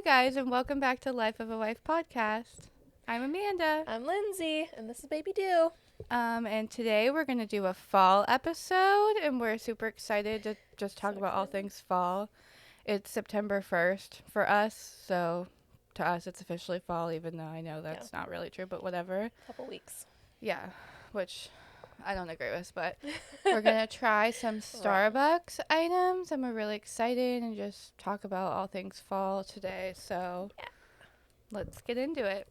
guys, and welcome back to Life of a Wife podcast. I'm Amanda. I'm Lindsay, and this is Baby Do. And today we're going to do a fall episode, and we're super excited to just talk about all things fall. It's September 1st for us, so to us it's officially fall, even though I know that's not really true, but whatever. Couple weeks. Yeah, which I don't agree with, but we're going to try some Starbucks items, and we're really excited and just talk about all things fall today, so let's get into it.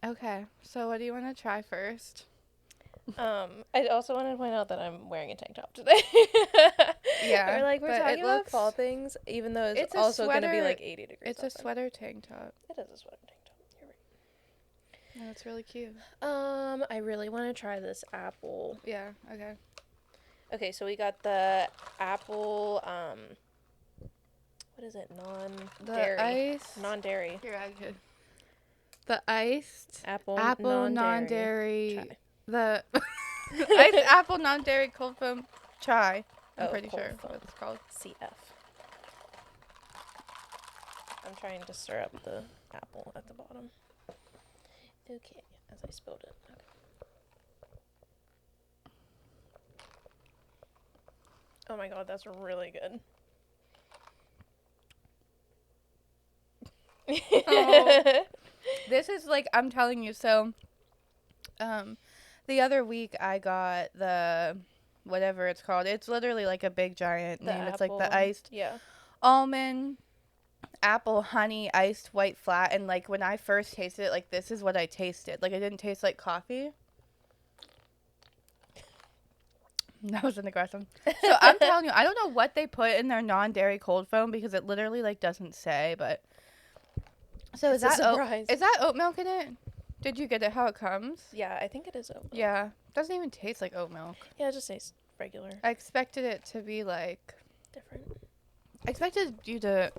Okay, so what do you want to try first? I also wanted to point out that I'm wearing a tank top today. Yeah, we're talking about fall things, even though it's also going to be like 80 degrees. It's a sweater tank top. It is a sweater tank top. You're right. No, it's really cute. I really want to try this apple. Yeah, okay. Okay, so we got the apple, what is it? Non-dairy. Non-dairy. Here, I could. The iced Apple non-dairy. chai. The iced apple non-dairy cold foam chai. I'm pretty cold sure foam. what it's called. CF. I'm trying to stir up the apple at the bottom. Okay, as I spilled it. Okay. Oh my god, that's really good. Oh. This is like, I'm telling you, so the other week I got the whatever it's called. It's literally like a big giant name. It's like the iced almond apple honey iced white flat, and like when I first tasted it, like this is what I tasted. Like it didn't taste like coffee. That was an aggressive. So I'm telling you, I don't know what they put in their non-dairy cold foam because it literally like doesn't say, but so is that oat milk in it? Did you get it how it comes? Yeah, I think it is oat milk. Yeah. Doesn't even taste like oat milk. Yeah, it just tastes regular. I expected it to be like Different. I expected you to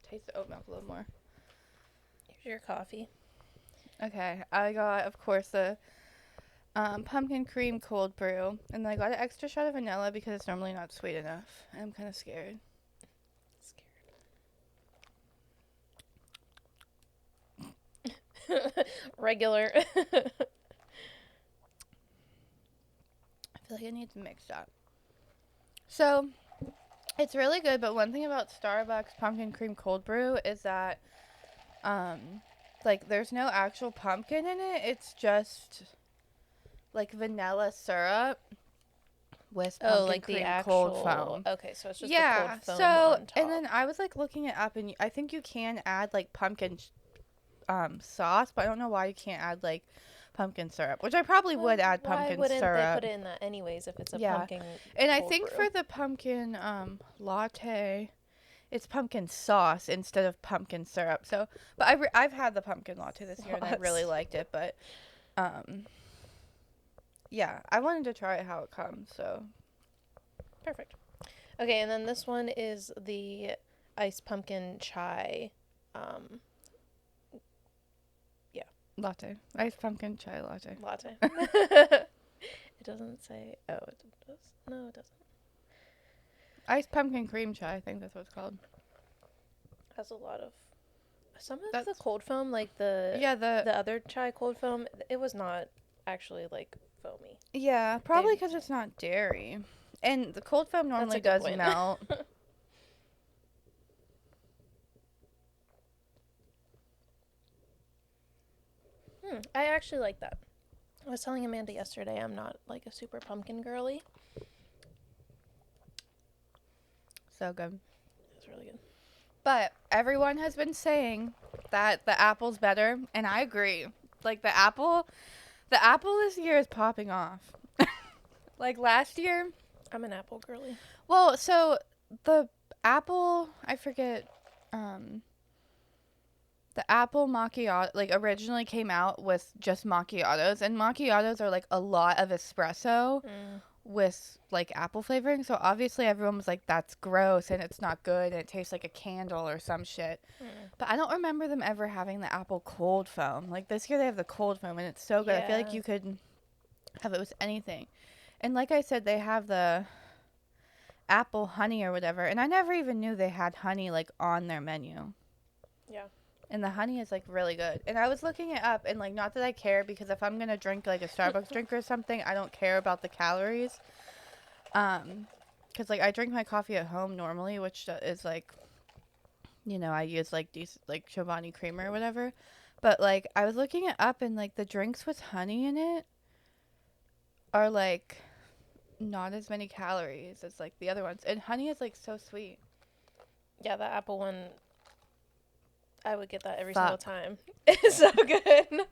taste the oat milk a little more. Here's your coffee. Okay, I got, of course, the pumpkin cream cold brew, and then I got an extra shot of vanilla because it's normally not sweet enough. I'm kind of scared. Regular. I feel like I need to mix that. So, it's really good, but one thing about Starbucks pumpkin cream cold brew is that, like, there's no actual pumpkin in it. It's just, like, vanilla syrup with pumpkin cream cold foam. Okay, so it's just the cold foam on top. And then I was, like, looking it up, and I think you can add, like, pumpkin sauce, but I don't know why you can't add, like, pumpkin syrup, which I probably would add pumpkin syrup. Why wouldn't they put it in that anyways if it's a pumpkin And I think for the pumpkin latte, it's pumpkin sauce instead of pumpkin syrup. So, but I've had the pumpkin latte this year and I really liked it, but yeah, I wanted to try it how it comes, so. Perfect. Okay, and then this one is the iced pumpkin chai Latte. Iced pumpkin chai latte. It doesn't say. Oh, it does. No, it doesn't. Iced pumpkin cream chai, I think that's what it's called. Has a lot of. Some of the cold foam, like the other chai cold foam, it was not actually like foamy. Yeah, probably because it's not dairy. And the cold foam normally does melt. I actually like that. I was telling Amanda yesterday I'm not like a super pumpkin girly. So good. It's really good. But everyone has been saying that the apple's better, and I agree. Like the apple this year is popping off. Like last year, I'm an apple girly. Well, so the apple, I forget, the apple macchiato, like, originally came out with just macchiatos, and macchiatos are, like, a lot of espresso with, like, apple flavoring, so obviously everyone was like, that's gross, and it's not good, and it tastes like a candle or some shit. But I don't remember them ever having the apple cold foam. Like, this year they have the cold foam, and it's so good. I feel like you could have it with anything. And like I said, they have the apple honey or whatever. And I never even knew they had honey, like, on their menu. Yeah. And the honey is, like, really good. And I was looking it up, and, like, not that I care, because if I'm going to drink, like, a Starbucks drink or something, I don't care about the calories. Because, like, I drink my coffee at home normally, which is, like, you know, I use, like, Chobani creamer or whatever. But, like, I was looking it up, and, like, the drinks with honey in it are, like, not as many calories as, like, the other ones. And honey is, like, so sweet. Yeah, the apple one, I would get that every single time. It's so good.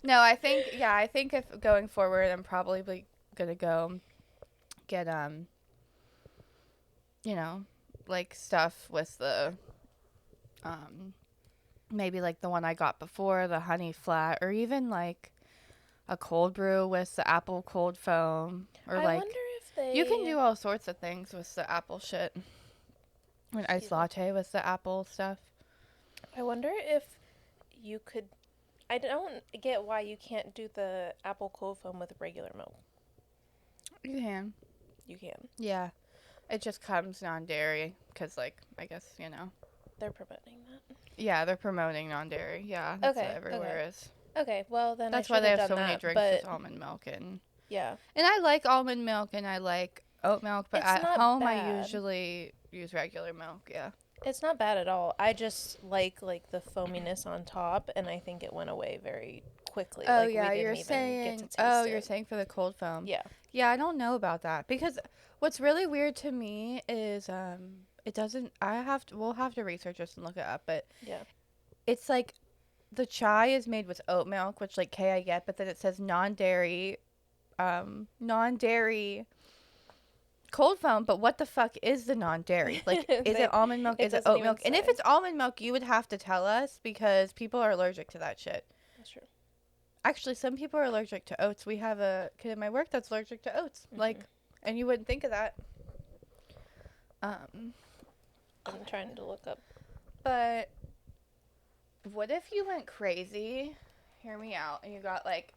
No, I think if going forward, I'm probably gonna go get, you know, like, stuff with the, maybe, like, the one I got before, the honey flat, or even, like, a cold brew with the apple cold foam, or, I like, wonder if they... You can do all sorts of things with the apple shit. An iced latte with the apple stuff. I wonder if you could... I don't get why you can't do the apple cold foam with regular milk. You can. You can. Yeah. It just comes non-dairy, because, like, I guess, you know. They're promoting that. Yeah, they're promoting non-dairy. Yeah, that's what everywhere is. Okay, well, then that's why they have so many drinks with almond milk. Yeah. And I like almond milk, and I like oat milk, but at home I usually use regular milk, yeah. It's not bad at all. I just like the foaminess on top, and I think it went away very quickly. Oh, like, yeah, you're saying... you're saying for the cold foam. Yeah. Yeah, I don't know about that, because what's really weird to me is it doesn't... we'll have to research this and look it up, but... Yeah. It's like the chai is made with oat milk, which, like, I get, but then it says non-dairy cold foam, but what the fuck is the non-dairy? Like, is it almond milk? Is it oat milk? And if it's almond milk, you would have to tell us, because people are allergic to that shit. That's true. Actually, some people are allergic to oats. We have a kid in my work that's allergic to oats. Mm-hmm. Like, and you wouldn't think of that. I'm trying to look up. But what if you went crazy? Hear me out. And you got, like,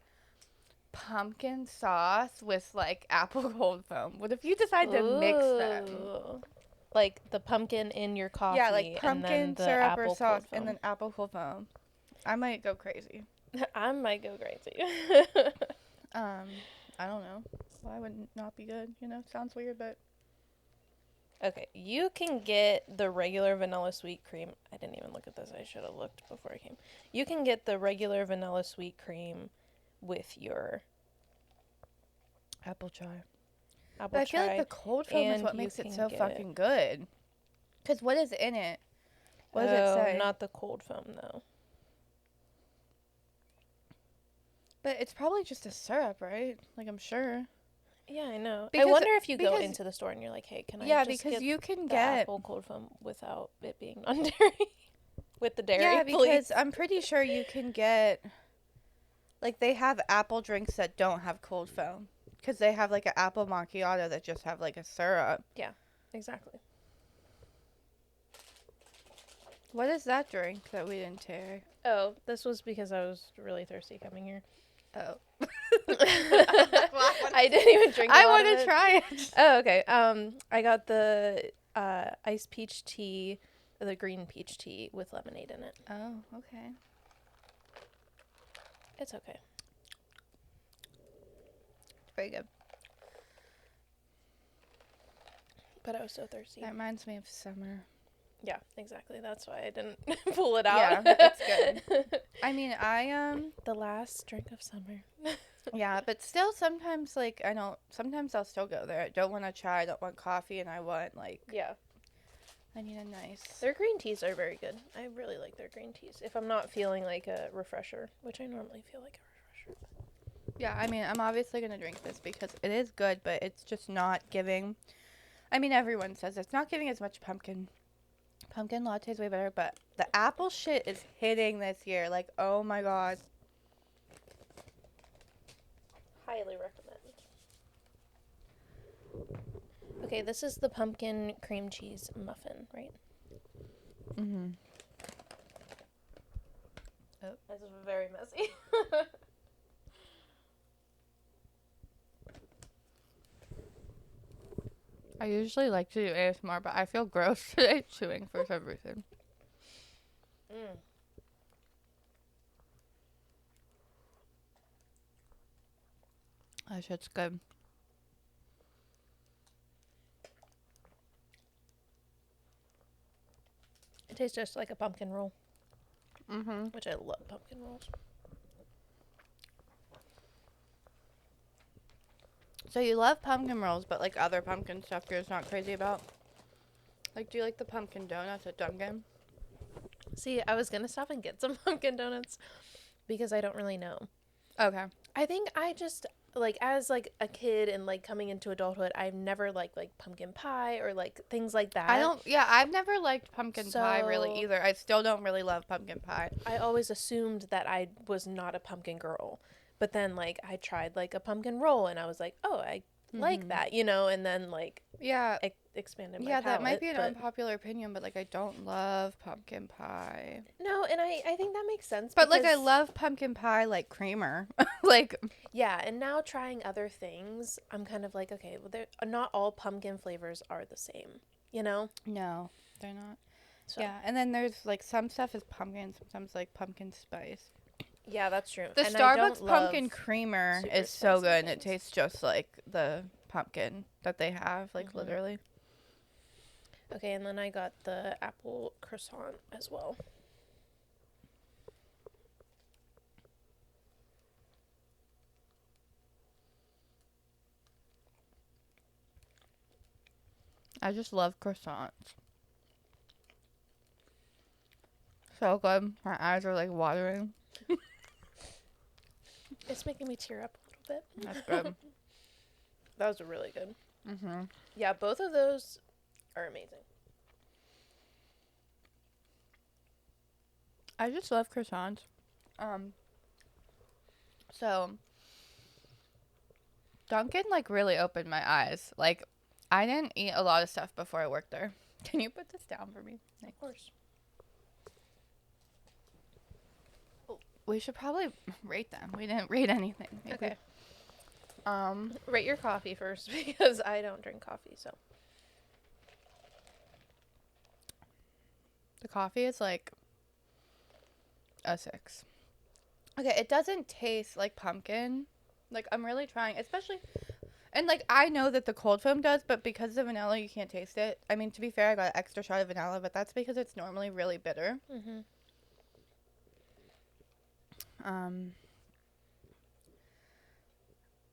pumpkin sauce with, like, apple cold foam. What if you decide to mix them? Like the pumpkin in your coffee. Yeah, like pumpkin syrup or sauce and then apple cold foam. I might go crazy. I might go crazy. I don't know. Why would not be good? You know, sounds weird, but. Okay, you can get the regular vanilla sweet cream. I didn't even look at this. I should have looked before I came. You can get the regular vanilla sweet cream with your apple chai. But I feel like the cold foam is what makes it so fucking good. Because what is in it? What does it say? Not the cold foam, though. But it's probably just a syrup, right? Like, I'm sure. Yeah, I know. I wonder if you go into the store and you're like, hey, can I just get you can the get apple cold foam without it being non-dairy? With the dairy, yeah, because I'm pretty sure you can get... Like, they have apple drinks that don't have cold foam. Because they have, like, an apple macchiato that just have, like, a syrup. Yeah, exactly. What is that drink that we didn't tear? Oh, this was because I was really thirsty coming here. Oh. I didn't even drink I want to try it. Oh, okay. I got the iced peach tea, the green peach tea with lemonade in it. Oh, okay. It's okay. Very good. But I was so thirsty. That reminds me of summer. Yeah, exactly. That's why I didn't pull it out. Yeah, it's good. I mean, the last drink of summer. Yeah, but still sometimes, like, sometimes I'll still go there. I don't want a chai, I don't want coffee, and I want, like... Yeah. I need a nice... Their green teas are very good. I really like their green teas. If I'm not feeling like a refresher, which I normally feel like a refresher. Yeah, I mean, I'm obviously going to drink this because it is good, but it's just not giving... I mean, everyone says it's not giving as much pumpkin. Pumpkin latte is way better, but the apple shit is hitting this year. Like, oh my god. Highly recommend. Okay, this is the pumpkin cream cheese muffin, right? Mm-hmm. Oh, this is very messy. I usually like to do ASMR, but I feel gross today chewing for some reason. Mm. That shit's good. It tastes just like a pumpkin roll, Mm-hmm. which I love pumpkin rolls. So you love pumpkin rolls, but like other pumpkin stuff you're just not crazy about? Like, do you like the pumpkin donuts at Dunkin'? See, I was gonna stop and get some pumpkin donuts because I don't really know. Okay. I think I just like as like a kid and like coming into adulthood, I've never liked like pumpkin pie or like things like that. I've never liked pumpkin pie really So- either. I still don't really love pumpkin pie. I always assumed that I was not a pumpkin girl. But then like I tried like a pumpkin roll and I was like, "Oh, I like Mhm. that," you know, and then like Yeah. expanded my Yeah, that might palate, be an but- unpopular opinion, but like I don't love pumpkin pie. No, and I think that makes sense. But like I because- love pumpkin pie like creamer. Like Yeah, and now trying other things, I'm kind of like, okay, well, not all pumpkin flavors are the same, you know? no, they're not. So, Yeah, and then there's like some stuff is pumpkin, sometimes like pumpkin spice. yeah, that's true. The And I don't Starbucks pumpkin love- creamer super is so spicy good, and it things. tastes just like the pumpkin that they have, like Mhm. literally. Okay, and then I got the apple croissant as well. I just love croissants. So good. My eyes are like watering. It's making me tear up a little bit. That's good. That was really good. Mm-hmm. Yeah, both of those are amazing. I just love croissants. So Dunkin' like really opened my eyes. Like I didn't eat a lot of stuff before I worked there. Can you put this down for me? Of course. We should probably rate them. We didn't rate anything. Maybe. Okay. Rate Your coffee first because I don't drink coffee, so. the coffee is like a 6. Okay, it doesn't taste like pumpkin. Like I'm really trying, especially, and like I know that the cold foam does, but because of the vanilla, you can't taste it. I mean, to be fair, I got an extra shot of vanilla, but that's because it's normally really bitter. Mm-hmm.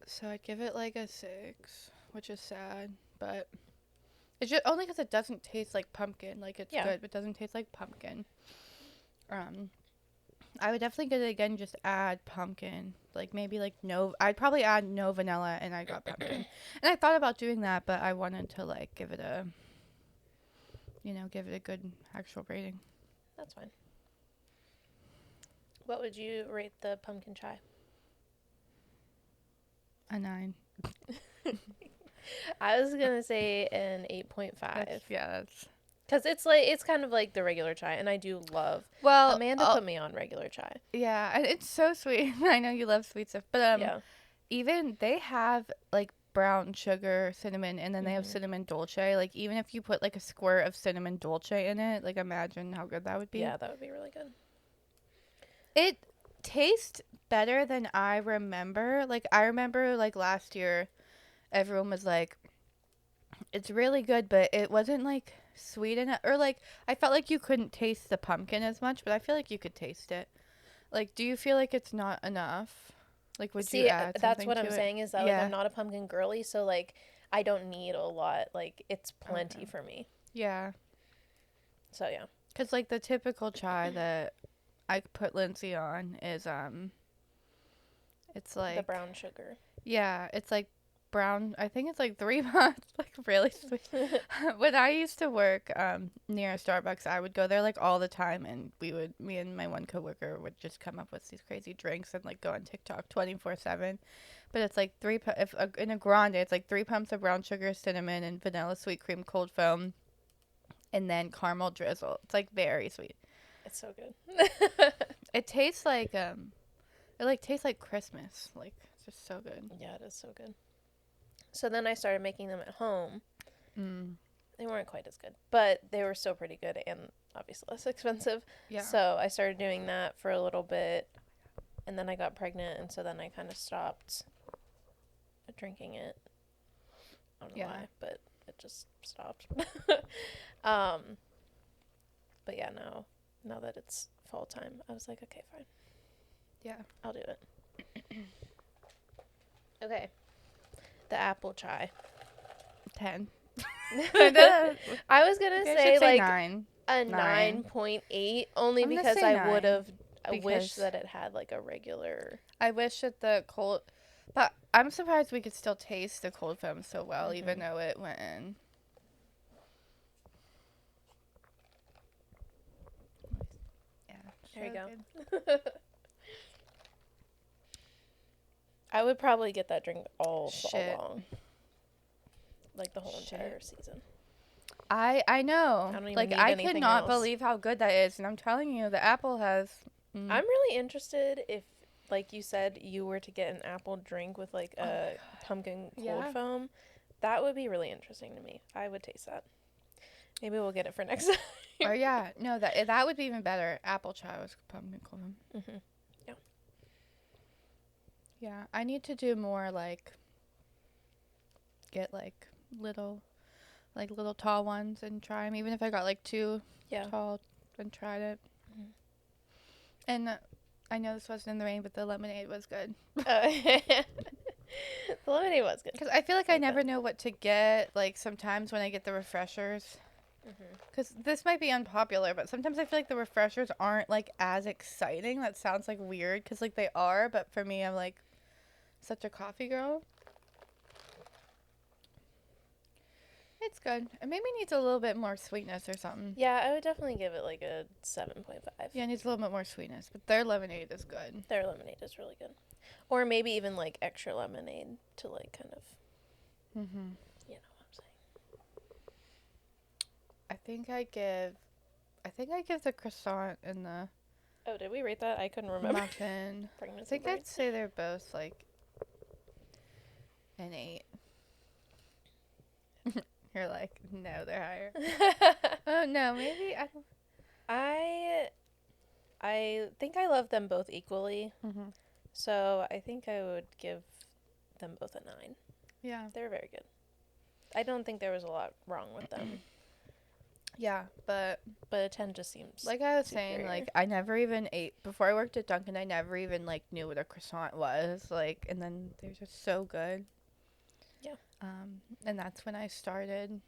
So I'd give it like a 6, which is sad, but it's just only because it doesn't taste like pumpkin. Like it's Yeah. good, but it doesn't taste like pumpkin. I would definitely get it again. Just add pumpkin, like maybe like no. I'd probably add no vanilla, and I got pumpkin. And I thought about doing that, but I wanted to like give it a, give it a good actual rating. That's fine. What would you rate the pumpkin chai? A 9. I was gonna say an 8.5 That's because it's kind of like the regular chai, and I do love. well. Amanda put me on regular chai. Yeah, and it's so sweet. I know you love sweet stuff, but Yeah, even they have like brown sugar, cinnamon, and then they have Mhm. cinnamon dolce. Like even if you put like a squirt of cinnamon dolce in it, like imagine how good that would be. yeah, that would be really good. It tastes better than I remember. Like I remember like last year, everyone was like, "It's really good," but it wasn't like sweet enough, or like I felt like you couldn't taste the pumpkin as much. But I feel like you could taste it. Like, do you feel like it's not enough? Like, would See, you add that's something what to I'm it? saying is that like Yeah. I'm not a pumpkin girly, so like I don't need a lot. Like it's plenty Okay. for me. Yeah. So yeah. Because, like, the typical chai that I put Lindsay on is, it's like, The brown sugar. yeah, it's like brown, I think it's like 3 months, like, really sweet. When I used to work, near a Starbucks, I would go there, like, all the time, and me and my one coworker would just come up with these crazy drinks and, like, go on TikTok 24/7. But it's like in a grande, it's like 3 pumps of brown sugar, cinnamon, and vanilla sweet cream cold foam, and then caramel drizzle. It's, like, very sweet. It's so good. It tastes like tastes like Christmas. Like it's just so good. Yeah, it is so good. So then I started making them at home, They weren't quite as good, but they were still pretty good and obviously less expensive. Yeah. So I started doing that for a little bit, and then I got pregnant, and so then I kind of stopped drinking it. I don't know why, but it just stopped. But yeah, now that it's fall time, I was like, okay, fine. Yeah. I'll do it. Okay. The apple chai. 10. I was gonna say like 9. a 9.8 only because I would have wished that it had like a regular. I wish that the cold, but I'm surprised we could still taste the cold foam so well, even though it went in. Yeah, there you go. I would probably get that drink all fall long, like the whole entire season. I know. I don't even like need I anything could not else. believe how good that is, and I'm telling you, the apple has. I'm really interested if, like you said, you were to get an apple drink with like a pumpkin cold foam. That would be really interesting to me. I would taste that. Maybe we'll get it for next time. Oh yeah, no, that would be even better. Apple chai with pumpkin cold foam. Yeah. Yeah, I need to do more like. Get like little tall ones and try them. Even if I got like 2 tall and tried it. And I know this wasn't in the rain, but the lemonade was good. The lemonade was good. Because I feel like I never know what to get. Like sometimes when I get the refreshers. Because this might be unpopular, but sometimes I feel like the refreshers aren't like as exciting. That sounds like weird because like they are, but for me, I'm like such a coffee girl. It's good. It maybe needs a little bit more sweetness or something. Yeah, I would definitely give it like a 7.5. Yeah, it needs a little bit more sweetness, but their lemonade is good. Their lemonade is really good. Or maybe even like extra lemonade to like kind of, you know what I'm saying. I think I give the croissant and the Oh, did we rate that? I couldn't remember. muffin. I think I'd say they're both like an 8. You're like, no, they're higher. Oh no, maybe I don't. I think I love them both equally. So I think I would give them both a 9. Yeah, they were very good. I don't think there was a lot wrong with them. Yeah, but a 10 just seems like I was saying, like I never even ate before I worked at Dunkin'. I never even like knew what a croissant was, like, and then they're just so good. Yeah. And that's when I started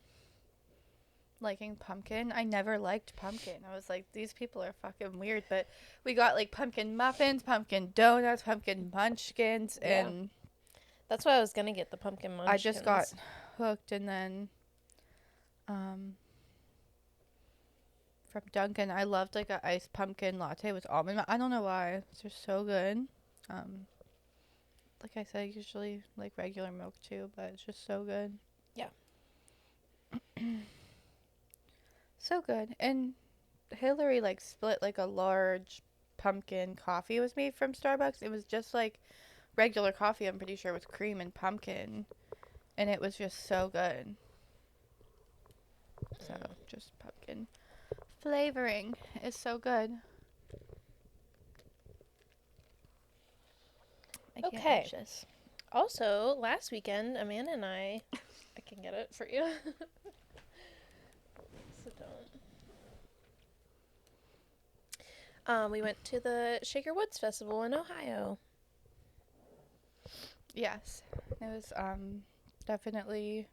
liking pumpkin. I never liked pumpkin. I was like, these people are fucking weird. But we got like pumpkin muffins, pumpkin donuts, pumpkin munchkins, and that's why I was gonna get the pumpkin munchkins. I just got hooked, and then from Dunkin', I loved like a iced pumpkin latte with almond milk. I don't know why. It's just so good. Like I said, usually like regular milk too, but it's just so good. Yeah. So good. And Hillary like split like a large pumpkin coffee with me from Starbucks. It was just like regular coffee, I'm pretty sure, with cream and pumpkin. And it was just so good. So just pumpkin flavoring is so good. Okay. Also, last weekend, Amanda and I can get it for you. So don't. We went to the Shaker Woods Festival in Ohio. Yes. It was definitely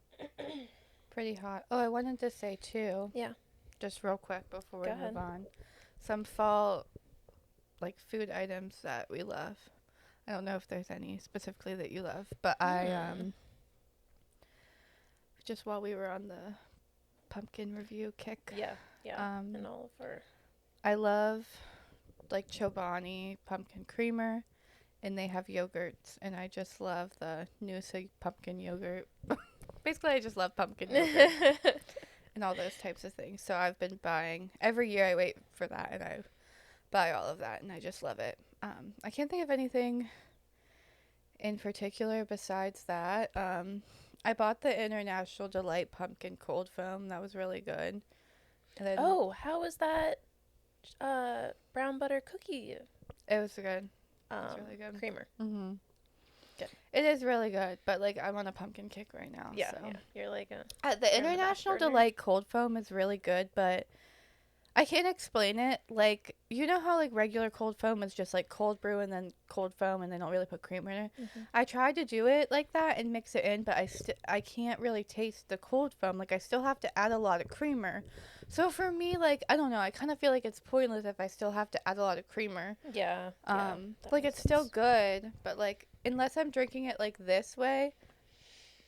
pretty hot. Oh, I wanted to say too. Yeah. Just real quick before we move on. Some fall like food items that we love. I don't know if there's any specifically that you love, but I just while we were on the pumpkin review kick. Yeah. And all of our I love like Chobani pumpkin creamer, and they have yogurts, and I just love the Noosa pumpkin yogurt. Basically, I just love pumpkin yogurt and all those types of things. So I've been buying every year. I wait for that, and I buy all of that, and I just love it. I can't think of anything in particular besides that. I bought the International Delight Pumpkin Cold Foam. That was really good. And then how was that brown butter cookie? it was good. It's really good. Creamer. Mm-hmm. Good. It is really good, but like I'm on a pumpkin kick right now. Yeah, so. yeah. You're like a. The International Delight Cold Foam is really good, but I can't explain it. Like, you know how like regular cold foam is just like cold brew and then cold foam and they don't really put creamer in it. Mm-hmm. I tried to do it like that and mix it in, but I can't really taste the cold foam. Like, I still have to add a lot of creamer. So for me, like, I don't know. I kind of feel like it's pointless if I still have to add a lot of creamer. Yeah. Like it's still good, but like unless I'm drinking it like this way,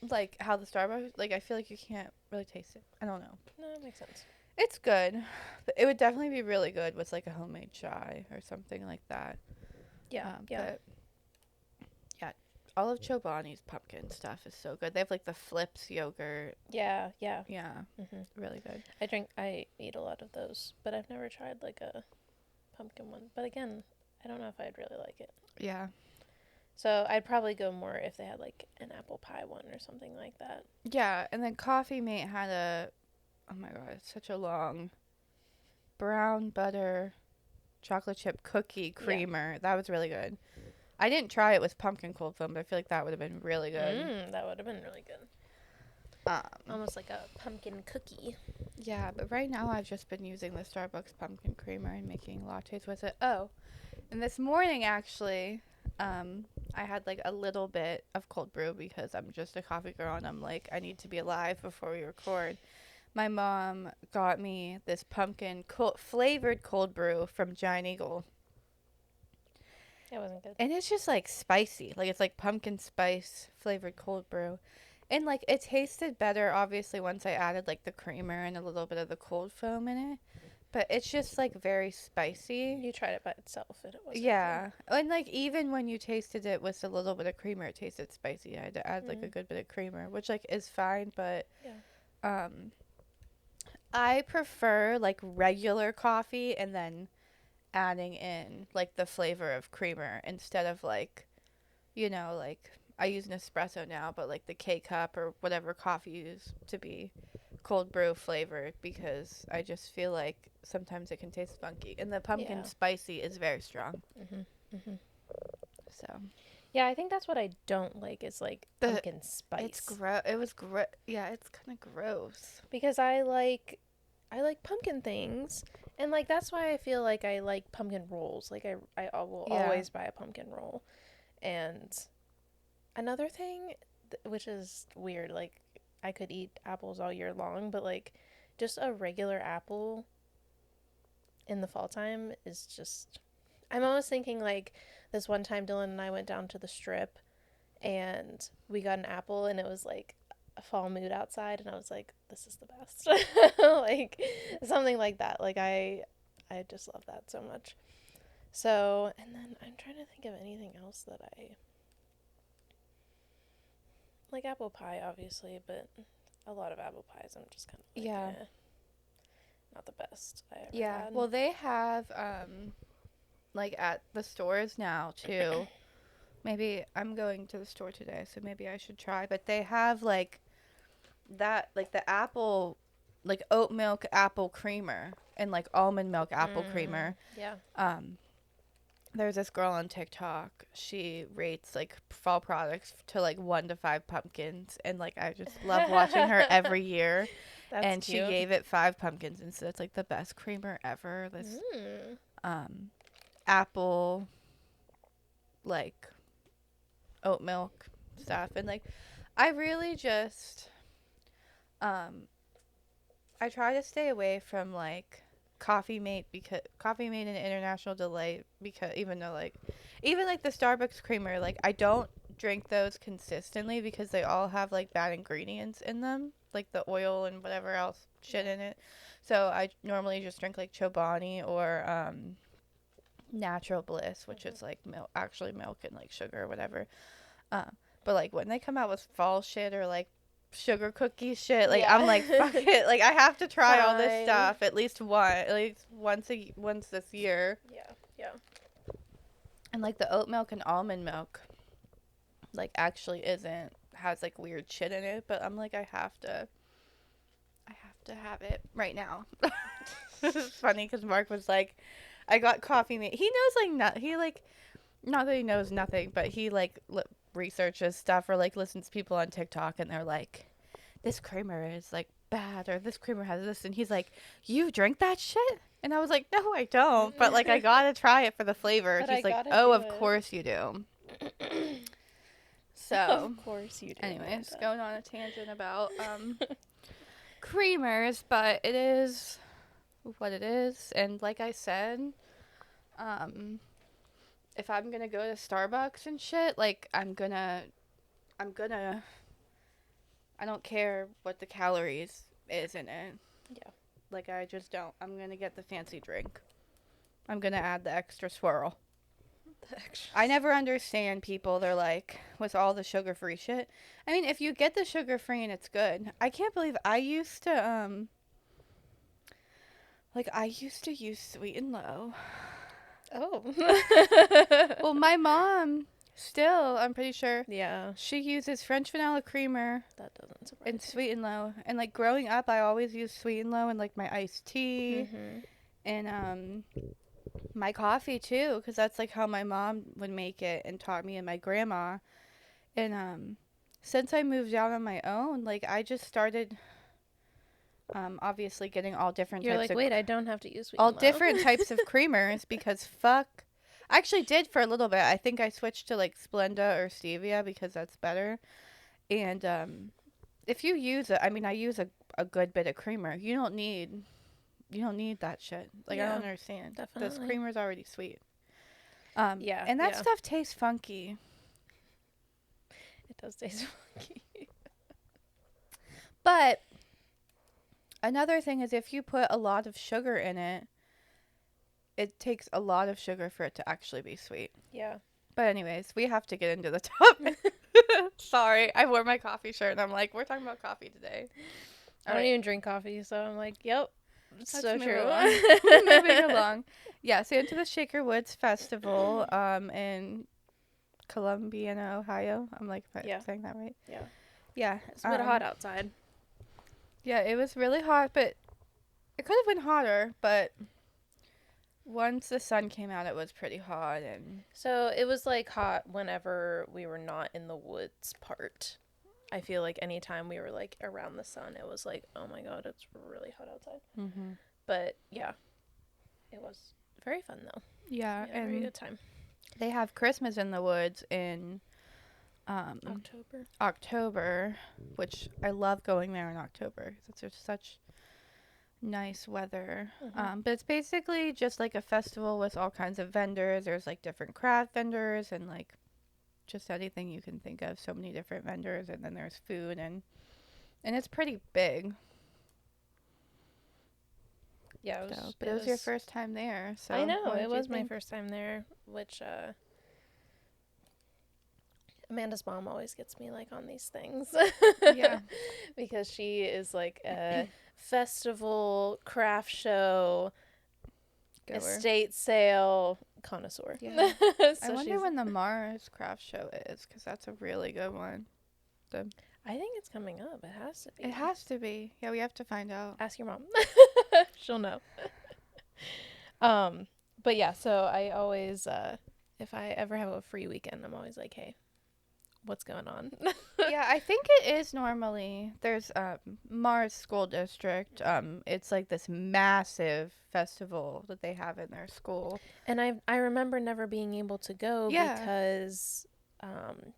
like how the Starbucks, like I feel like you can't really taste it. I don't know. No, it makes sense. It's good. But it would definitely be really good with like a homemade chai or something like that. Yeah. But yeah, all of Chobani's pumpkin stuff is so good. They have like the Flips yogurt. Yeah. Yeah. Mm-hmm. Really good. I eat a lot of those, but I've never tried like a pumpkin one. But again, I don't know if I'd really like it. Yeah. So I'd probably go more if they had like an apple pie one or something like that. Yeah, and then Coffee Mate had oh my god, it's such a long brown butter chocolate chip cookie creamer. Yeah. That was really good. I didn't try it with pumpkin cold foam, but I feel like that would have been really good. That would have been really good. Almost like a pumpkin cookie. Yeah, but right now I've just been using the Starbucks pumpkin creamer and making lattes with it. Oh, and this morning actually, I had like a little bit of cold brew because I'm just a coffee girl and I'm like, I need to be alive before we record. My mom got me this pumpkin flavored cold brew from Giant Eagle. It wasn't good. And it's just like spicy. Like it's like pumpkin spice flavored cold brew. And like it tasted better obviously once I added like the creamer and a little bit of the cold foam in it. But it's just like very spicy. You tried it by itself and it wasn't good. And like even when you tasted it with a little bit of creamer, it tasted spicy. I had to add like a good bit of creamer, which like is fine, but I prefer like regular coffee and then adding in like the flavor of creamer instead of like, you know, like I use Nespresso now, but like the K-Cup or whatever coffee you use to be cold brew flavored because I just feel like sometimes it can taste funky. And the pumpkin spicy is very strong. So. Yeah, I think that's what I don't like is like pumpkin spice. It's gross. It was gross. Yeah, it's kind of gross. Because I like pumpkin things, and like that's why I feel like I like pumpkin rolls. Like I will always buy a pumpkin roll. And another thing, which is weird, like I could eat apples all year long, but like just a regular apple in the fall time is just. I'm almost thinking like this one time Dylan and I went down to the Strip and we got an apple and it was like a fall mood outside and I was like, this is the best. Like something like that. Like I just love that so much. So, and then I'm trying to think of anything else that I like. Apple pie obviously, but a lot of apple pies I'm just kind of like, not the best I ever had. Well, they have like at the stores now too. Maybe I'm going to the store today, so maybe I should try. But they have like that, like the apple, like oat milk apple creamer and like almond milk apple creamer. Yeah. There's this girl on TikTok. She rates like fall products to like 1 to 5 pumpkins, and like I just love watching her every year. That's and cute. She gave it 5 pumpkins, and so it's like the best creamer ever. This apple, like oat milk stuff, and like I really just I try to stay away from like Coffee Mate because Coffee Mate and International Delight, because even though like even like the Starbucks creamer, like I don't drink those consistently because they all have like bad ingredients in them, like the oil and whatever else shit in it. So I normally just drink like Chobani or Natural Bliss, which is like milk and like sugar or whatever. But like when they come out with fall shit or like sugar cookie shit, like I'm like, fuck it, like I have to try all this stuff at least once this year. Yeah. And like the oat milk and almond milk like actually has like weird shit in it, but I'm like I have to have it right now. It's funny because Mark was like, I got coffee mate. He knows like not that he knows nothing, but he like researches stuff or like listens to people on TikTok and they're like, this creamer is like bad or this creamer has this, and he's like, you drink that shit? And I was like, no, I don't, but like I gotta try it for the flavor. But he's I like, gotta oh, do of it. course you do. So Of course you do. anyways, going on a tangent about creamers, but it is what it is. And like I said, if I'm gonna go to Starbucks and shit, like I'm gonna I don't care what the calories is in it. Yeah. Like I just don't. I'm gonna get the fancy drink. I'm gonna add the extra swirl. I never understand people. They're like, with all the sugar-free shit. I mean, if you get the sugar-free and it's good. I can't believe I used to, use Sweet and Low. Oh. Well, my mom still, I'm pretty sure, Yeah. she uses French vanilla creamer That doesn't surprise and me. Sweet and Low. And, like, growing up, I always used Sweet and Low in, like, my iced tea. Mm-hmm. And, my coffee too, because that's like how my mom would make it and taught me, and my grandma. And since I moved out on my own, like I just started obviously getting all different You're types like, of wait, I don't have to use Sweet all and Low. different types of creamers because fuck. I actually did for a little bit. I think I switched to like Splenda or Stevia because that's better. And if you use it, I mean I use a good bit of creamer. You don't need that shit. Like, I Yeah, don't understand. This definitely. creamer's already sweet. Yeah, And that yeah. stuff tastes funky. It does taste funky. But another thing is if you put a lot of sugar in it, it takes a lot of sugar for it to actually be sweet. Yeah. But anyways, we have to get into the topic. Sorry, I wore my coffee shirt and I'm like, we're talking about coffee today. I don't even drink coffee, so I'm like, yep. It's Let's so move true. along. Moving along. Yeah, so into the Shaker Woods Festival in Columbiana, Ohio. I'm like, saying that right? Yeah. Yeah. It's a bit hot outside. Yeah, it was really hot, but it could have been hotter, but once the sun came out, it was pretty hot. And So it was like hot whenever we were not in the woods part. I feel like anytime we were like around the sun, it was like, oh my god, it's really hot outside. mm-hmm. But yeah, it was very fun though. Yeah, Yeah, very good time. They have Christmas in the Woods in October, which I love going there in October because there's such nice weather. Mm-hmm. But it's basically just like a festival with all kinds of vendors. There's like different craft vendors and like just anything you can think of. So many different vendors, and then there's food and it's pretty big. Yeah, But it was your first time there, so I know, what did it you was my think? first time there, which Amanda's mom always gets me like on these things. Yeah. Because she is like a festival, craft show, Goer. estate sale connoisseur. Yeah. So I wonder when the Mars craft show is, because that's a really good one. I think it's coming up. It has to be. It has to be. Yeah, we have to find out. Ask your mom. She'll know. But yeah, so I always, if I ever have a free weekend, I'm always like, hey, what's going on? Yeah, I think it is normally. There's Mars School District. It's like this massive festival that they have in their school. And I remember never being able to go because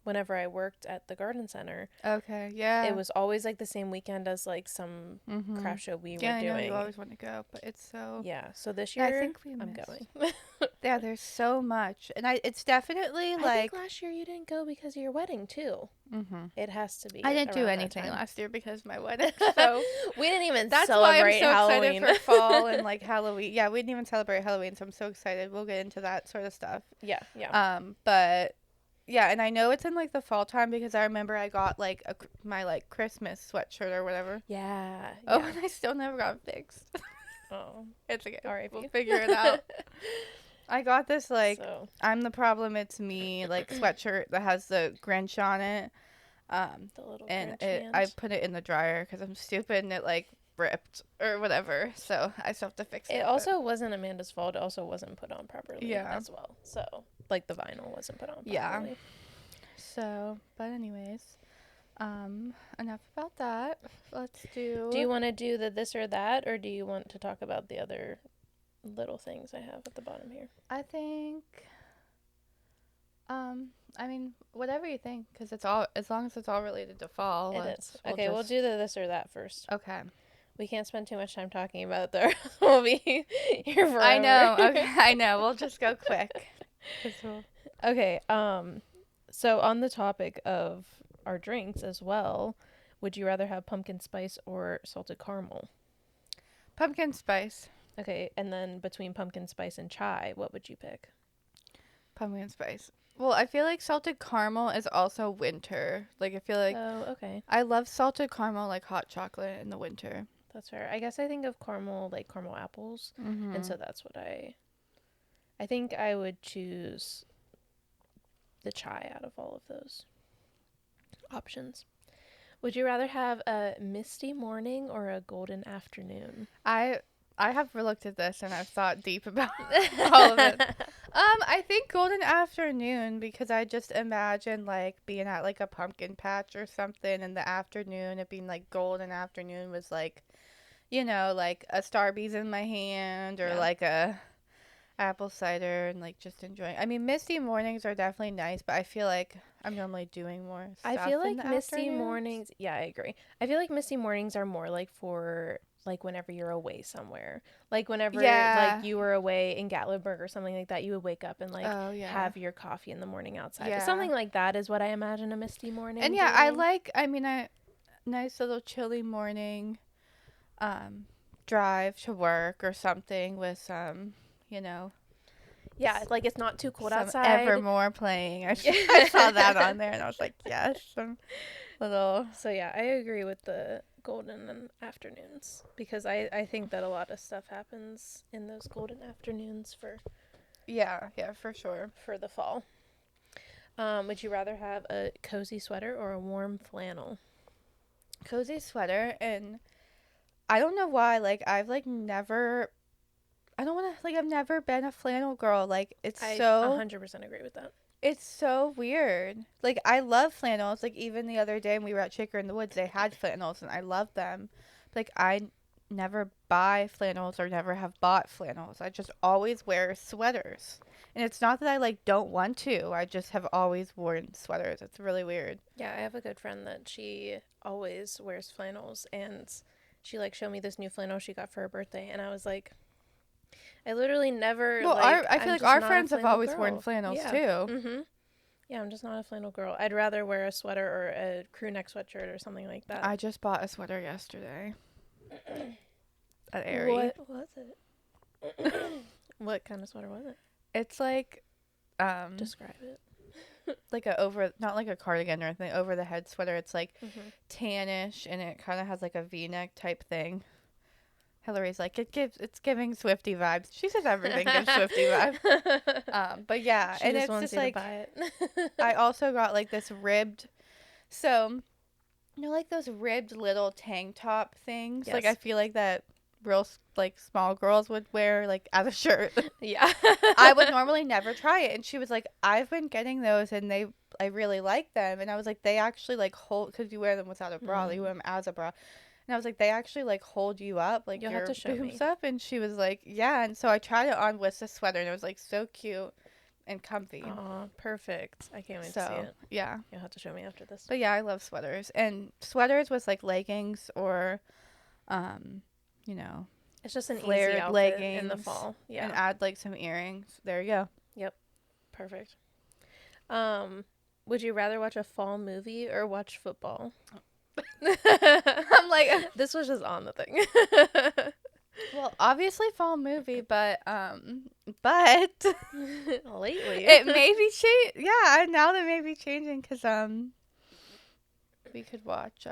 whenever I worked at the garden center, Okay, yeah. it was always like the same weekend as like some craft show we were doing. I know you always want to go, but it's so. Yeah, so this Yeah, year I think I'm going. Yeah, there's so much, and it's definitely I like. think last year you didn't go because of your wedding too. Mm-hmm. It has to be. I didn't do around that anything time. last year because of my wedding, so We didn't even that's why I'm celebrate so Halloween. excited for fall and like Halloween. Yeah, we didn't even celebrate Halloween, so I'm so excited. We'll get into that sort of stuff. Yeah. But yeah, and I know it's in like the fall time because I remember I got like my like Christmas sweatshirt or whatever. Yeah. Oh, and I still never got fixed. Oh. It's okay. All right. We'll figure it out. I got this like So. I'm the problem, it's me like sweatshirt that has the Grinch on it. The little And Grinch hands. I put it in the dryer because I'm stupid and it like ripped or whatever. So I still have to fix it. It also wasn't Amanda's fault. It also wasn't put on properly as well. So, like, the vinyl wasn't put on properly. Yeah. So, but anyways, enough about that. Let's do... Do you want to do the this or that, or do you want to talk about the other little things I have at the bottom here? I think... I mean, whatever you think, because it's all, as long as it's all related to fall. It is. Okay, we'll do the this or that first. Okay. We can't spend too much time talking about it. We'll be here forever. I know. Okay, I know. We'll just go quick. Okay. So on the topic of our drinks as well, would you rather have pumpkin spice or salted caramel? Pumpkin spice. Okay, and then between pumpkin spice and chai, what would you pick? Pumpkin spice. Well, I feel like salted caramel is also winter. Like, I feel like... Oh, okay. I love salted caramel, like hot chocolate in the winter. That's fair. I guess I think of caramel, like caramel apples. Mm-hmm. And so that's what I think I would choose the chai out of all of those options. Would you rather have a misty morning or a golden afternoon? I have looked at this and I've thought deep about all of it. I think golden afternoon because I just imagine like being at like a pumpkin patch or something in the afternoon. It being like golden afternoon was like, you know, like a Starbucks in my hand or like a apple cider and like just enjoying. I mean, misty mornings are definitely nice, but I feel like I'm normally doing more stuff. I feel like misty afternoons. mornings. Yeah, I agree. I feel like misty mornings are more like for like whenever you're away somewhere, like whenever like you were away in Gatlinburg or something like that, you would wake up and like have your coffee in the morning outside. Yeah. Something like that is what I imagine a misty morning. And yeah, I like. I mean, a nice little chilly morning, drive to work or something with some, you know. Yeah, like it's not too cold outside. Evermore playing. I saw that on there and I was like, yes, some little. So yeah, I agree with the golden and afternoons because I think that a lot of stuff happens in those golden afternoons for. Yeah, for sure. For the fall. Would you rather have a cozy sweater or a warm flannel? Cozy sweater, and I don't know why. Like I've like never. I don't want to, like, I've never been a flannel girl. Like, I 100% agree with that. It's so weird. Like, I love flannels. Like, even the other day when we were at Shaker in the Woods, they had flannels, and I love them. Like, I never buy flannels or never have bought flannels. I just always wear sweaters. And it's not that I, like, don't want to. I just have always worn sweaters. It's really weird. Yeah, I have a good friend that she always wears flannels, and she, like, showed me this new flannel she got for her birthday, and I was like... I literally never. Well, I feel like our friends have always worn flannels too. Mm-hmm. Yeah, I'm just not a flannel girl. I'd rather wear a sweater or a crew neck sweatshirt or something like that. I just bought a sweater yesterday at Aerie. What was it? What kind of sweater was it? It's like, describe it. Like not like a cardigan or anything, over the head sweater. It's like tannish and it kind of has like a V-neck type thing. Hillary's like, it's giving Swiftie vibes. She says everything gives Swiftie vibes. But yeah, she and just it's wants just you like, to buy it. I also got like this ribbed, so, you know, like those ribbed little tank top things. Yes. Like I feel like that real like small girls would wear like as a shirt. Yeah. I would normally never try it. And she was like, I've been getting those and I really like them. And I was like, they actually like hold, because you wear them without a bra, you wear them as a bra. And I was like, they actually, like, hold you up, like, you'll your have to show boobs me. up. And she was like, yeah. And so I tried it on with the sweater, and it was, like, so cute and comfy. Aw, perfect. I can't wait to see it. Yeah. You'll have to show me after this. But, yeah, I love sweaters. And sweaters with, like, leggings or, you know. It's just an flared easy outfit leggings in the fall. Yeah. And add, like, some earrings. There you go. Yep. Perfect. Would you rather watch a fall movie or watch football? I'm like, this was just on the thing. Well, obviously fall movie, but lately it may be yeah, now that may be changing because we could watch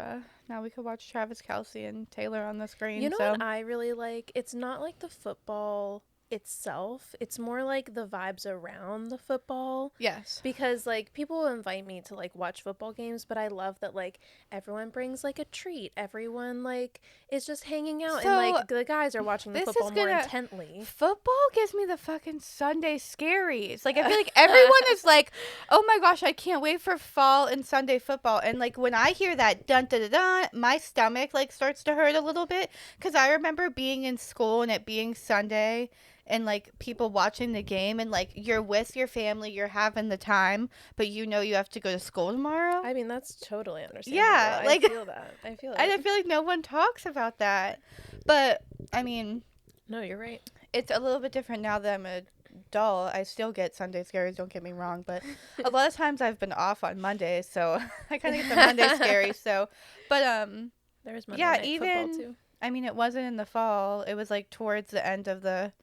Travis Kelce and Taylor on the screen. You know what I really like? It's not like the football itself. It's more like the vibes around the football. Yes. Because, like, people invite me to, like, watch football games, but I love that, like, everyone brings, like, a treat. Everyone, like, is just hanging out, and, like, the guys are watching the football more intently. Football gives me the fucking Sunday scaries. Like, I feel like everyone is like, oh my gosh, I can't wait for fall and Sunday football. And, like, when I hear that dun-da-da-da, my stomach, like, starts to hurt a little bit. Because I remember being in school and it being Sunday and, like, people watching the game, and, like, you're with your family, you're having the time, but you know you have to go to school tomorrow. I mean, that's totally understandable. Yeah, like, I feel that. I feel it. And I feel like no one talks about that. But, I mean... No, you're right. It's a little bit different now that I'm an adult. I still get Sunday scaries, don't get me wrong, but a lot of times I've been off on Mondays, so I kind of get the Monday scaries, so... But, there's Monday night football, too. I mean, it wasn't in the fall. It was, like, towards the end of the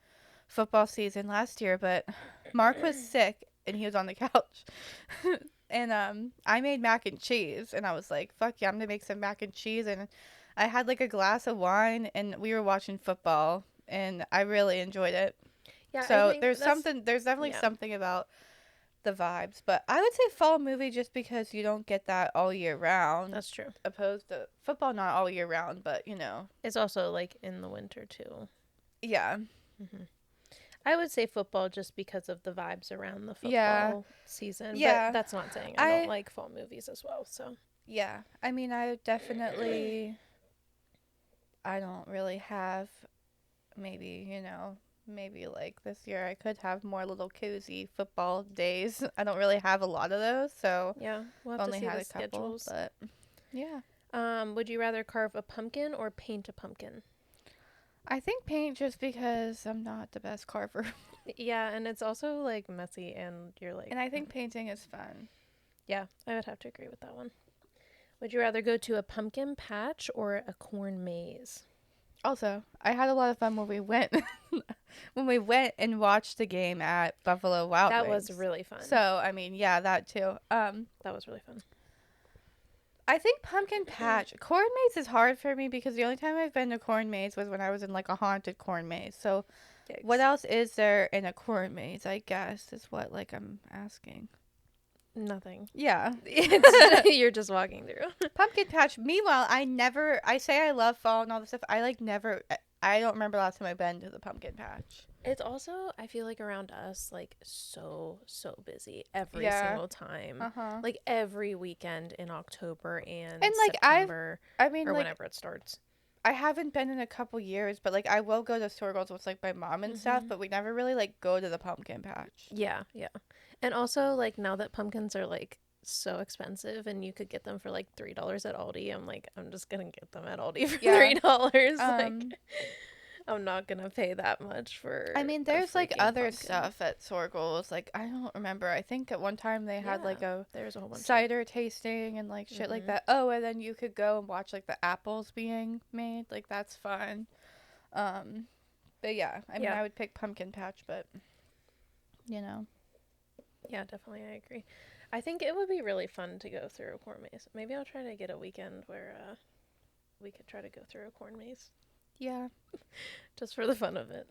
football season last year, but Mark was sick and he was on the couch. And I made mac and cheese, and I was like, fuck yeah, I'm gonna make some mac and cheese. And I had like a glass of wine, and we were watching football, and I really enjoyed it. Yeah, so there's definitely something about the vibes, but I would say fall movie just because you don't get that all year round. That's true. Opposed to football, not all year round, but you know, it's also like in the winter too. Yeah. Mm-hmm. I would say football just because of the vibes around the football season. Yeah. But that's not saying I don't like fall movies as well. So yeah, I mean, I don't really have maybe like this year I could have more little cozy football days. I don't really have a lot of those, so yeah, we'll have only to see had the a couple, schedules. but yeah. Would you rather carve a pumpkin or paint a pumpkin? I think paint, just because I'm not the best carver. Yeah, and it's also like messy, and you're like. And I think painting is fun. Yeah, I would have to agree with that one. Would you rather go to a pumpkin patch or a corn maze? Also, I had a lot of fun when we went and watched the game at Buffalo Wild Wings. That was really fun. So, I mean, yeah, that too. That was really fun. I think pumpkin patch. Corn maze is hard for me because the only time I've been to corn maze was when I was in like a haunted corn maze. So, what else is there in a corn maze, I guess, is what like I'm asking. Nothing. Yeah. You're just walking through. Pumpkin patch. Meanwhile, I say I love fall and all this stuff. I don't remember the last time I've been to the pumpkin patch. It's also, I feel like around us, like so busy every single time. Like every weekend in October and like September, or like, whenever it starts. I haven't been in a couple years, but like I will go to Store Girls with like my mom and stuff, but we never really like go to the pumpkin patch. Yeah. And also, like, now that pumpkins are like so expensive and you could get them for like $3 at Aldi, I'm just gonna get them at Aldi for $3. Like, I'm not gonna pay that much for. I mean, there's like other stuff at Sorgles. Like, I don't remember. I think at one time they had like there's a whole bunch cider tasting and like shit like that. Oh, and then you could go and watch like the apples being made. Like, that's fun. But yeah, I mean, I would pick pumpkin patch, but you know. Yeah, definitely, I agree. I think it would be really fun to go through a corn maze. Maybe I'll try to get a weekend where we could try to go through a corn maze. Yeah. Just for the fun of it.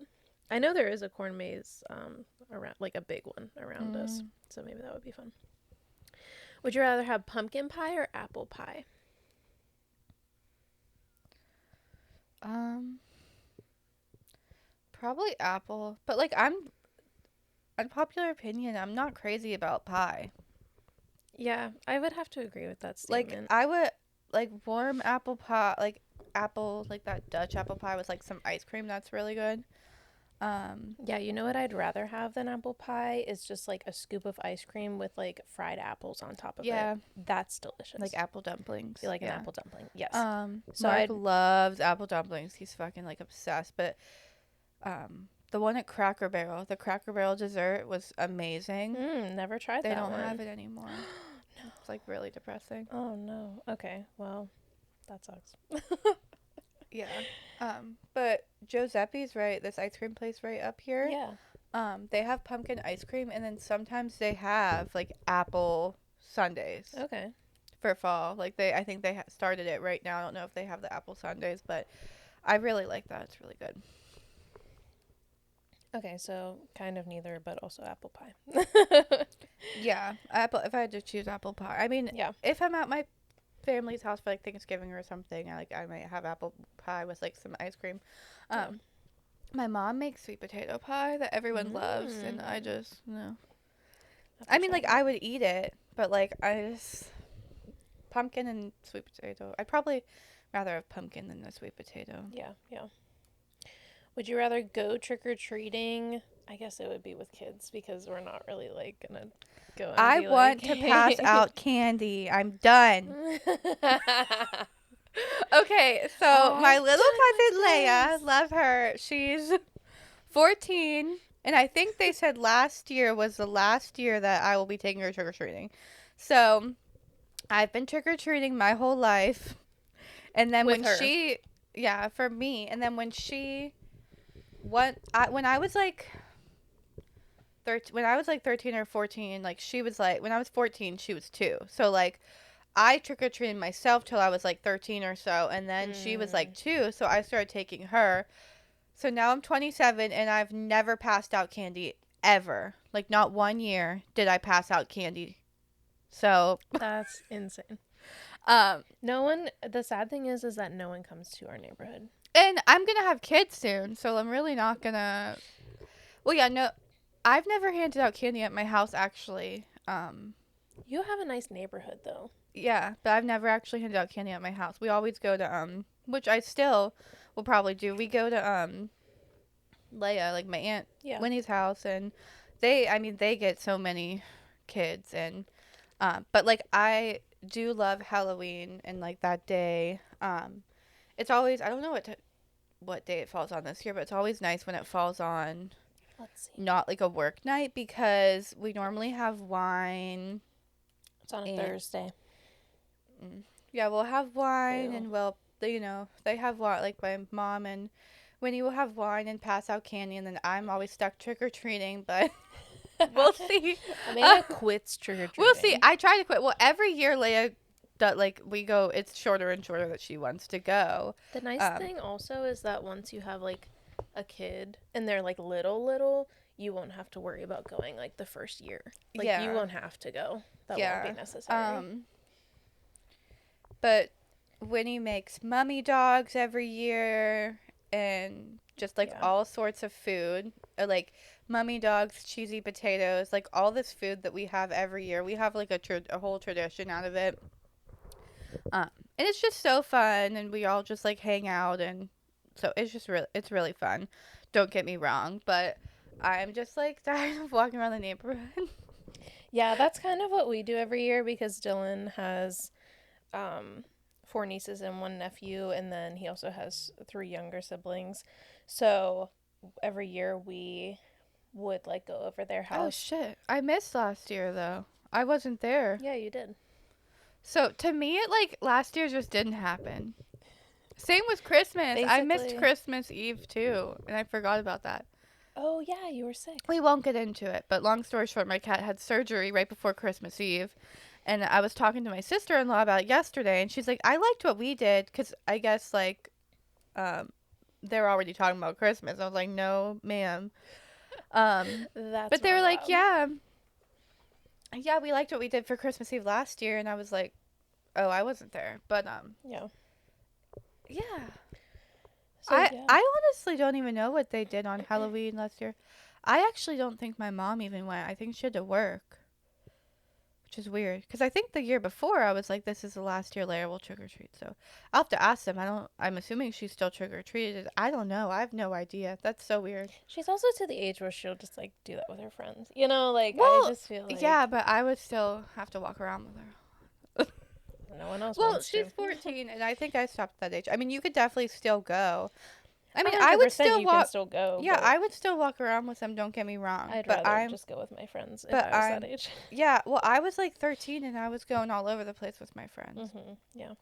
I know there is a corn maze around, like a big one around us. So maybe that would be fun. Would you rather have pumpkin pie or apple pie? Probably apple. But like unpopular opinion, I'm not crazy about pie. Yeah, I would have to agree with that statement. Like, I would like warm apple pie, like apple, like that Dutch apple pie with like some ice cream. That's really good. Yeah, you know what I'd rather have than apple pie is just like a scoop of ice cream with like fried apples on top of it. That's delicious. Like apple dumplings. Like an apple dumpling. Yes. So Mark loves apple dumplings. He's fucking like obsessed. But the one at Cracker Barrel, the Cracker Barrel dessert was amazing. Never tried that. They don't one. have it anymore. No. It's like really depressing. Oh no. Okay. Well, that sucks. Yeah. But Giuseppe's, right? This ice cream place right up here. Yeah. They have pumpkin ice cream, and then sometimes they have like apple sundaes. Okay. For fall, like I think they started it right now. I don't know if they have the apple sundaes, but I really like that. It's really good. Okay, so kind of neither, but also apple pie. Yeah, apple. If I had to choose apple pie, I mean, Yeah. if I'm at my family's house for like Thanksgiving or something, I might have apple pie with like some ice cream. Yeah. My mom makes sweet potato pie that everyone loves, and I Mm. just no. Have I to mean, try like that. I would eat it, but like I just pumpkin and sweet potato. I'd probably rather have pumpkin than a sweet potato. Yeah, yeah. Would you rather go trick or treating? I guess it would be with kids because we're not really like gonna go and I be like, want to pass hey. out candy. I'm done. Okay, so my I'm little done cousin with Leia, this. love her. She's 14, and I think they said last year was the last year that I will be taking her trick or treating. So I've been trick or treating my whole life, and then With when her. she, yeah, for me, and then when she, when I was like 13, when I was like 13 or 14, like she was like, when I was 14, she was 2. So like I trick or treated myself till I was like 13 or so, and then she was like 2, so I started taking her. So now I'm 27 and I've never passed out candy ever. Like not 1 year did I pass out candy. So, That's insane. um No one, the sad thing is that no one comes to our neighborhood. and I'm going to have kids soon, so I'm really not going to. Well, yeah, no. I've never handed out candy at my house actually. You have a nice neighborhood though. Yeah, but I've never actually handed out candy at my house. We always go to which I still will probably do. We go to Leia, like my aunt Yeah. Winnie's house, and I mean they get so many kids, and but like I do love Halloween and like that day. It's always, I don't know what day it falls on this year, but it's always nice when it falls on Let's see. not like a work night because we normally have wine. It's on a And Thursday. yeah, we'll have wine, Ew. and they have wine, like my mom and Winnie will have wine and pass out candy, and then I'm always stuck trick or treating, but we'll see. Amanda quits trick or treating. We'll see. I try to quit. Well, every year Leia, that like we go, it's shorter and shorter that she wants to go. The nice thing also is that once you have like a kid and they're like little, you won't have to worry about going like the first year. Like Yeah. you won't have to go. That Yeah. won't be necessary. But Winnie makes mummy dogs every year and just like Yeah. all sorts of food. Like mummy dogs, cheesy potatoes, like all this food that we have every year. We have like a whole tradition out of it. And it's just so fun, and we all just like hang out, and so it's really fun. Don't get me wrong, but I'm just like tired of walking around the neighborhood. Yeah, that's kind of what we do every year because Dylan has 4 nieces and 1 nephew, and then he also has 3 younger siblings. So every year we would like go over their Oh house. shit! I missed last year though. I wasn't there. Yeah, you did. So to me, it like last year just didn't happen. Same with Christmas. I missed Basically. Christmas Eve too, and I forgot about that. Oh yeah, you were sick. We won't get into it, but long story short, my cat had surgery right before Christmas Eve. And I was talking to my sister-in-law about it yesterday, and she's like, I liked what we did because I guess, like, they're already talking about Christmas. I was like, no, ma'am. That's But they were not like, allowed. yeah, we liked what we did for Christmas Eve last year. And I was like, oh, I wasn't there. But, Yeah. yeah. So, yeah. I honestly don't even know what they did on Halloween last year. I actually don't think my mom even went. I think she had to work, which is weird. Because I think the year before I was like, this is the last year Lara will trick or treat. So I'll have to ask them. I'm assuming she's still trick or treated. I don't know. I have no idea. That's so weird. She's also to the age where she'll just like do that with her friends. You know, like Well, I just feel like yeah, but I would still have to walk around with her. no one else Well, wants she's to. 14, and I think I stopped at that age. I mean, you could definitely still go. I mean, I would 100% still you walk. can still go. Yeah, but I would still walk around with them. Don't get me wrong. I'd but rather just go with my friends if but I was I'm- that age. Yeah, well, I was like 13, and I was going all over the place with my friends. Yeah.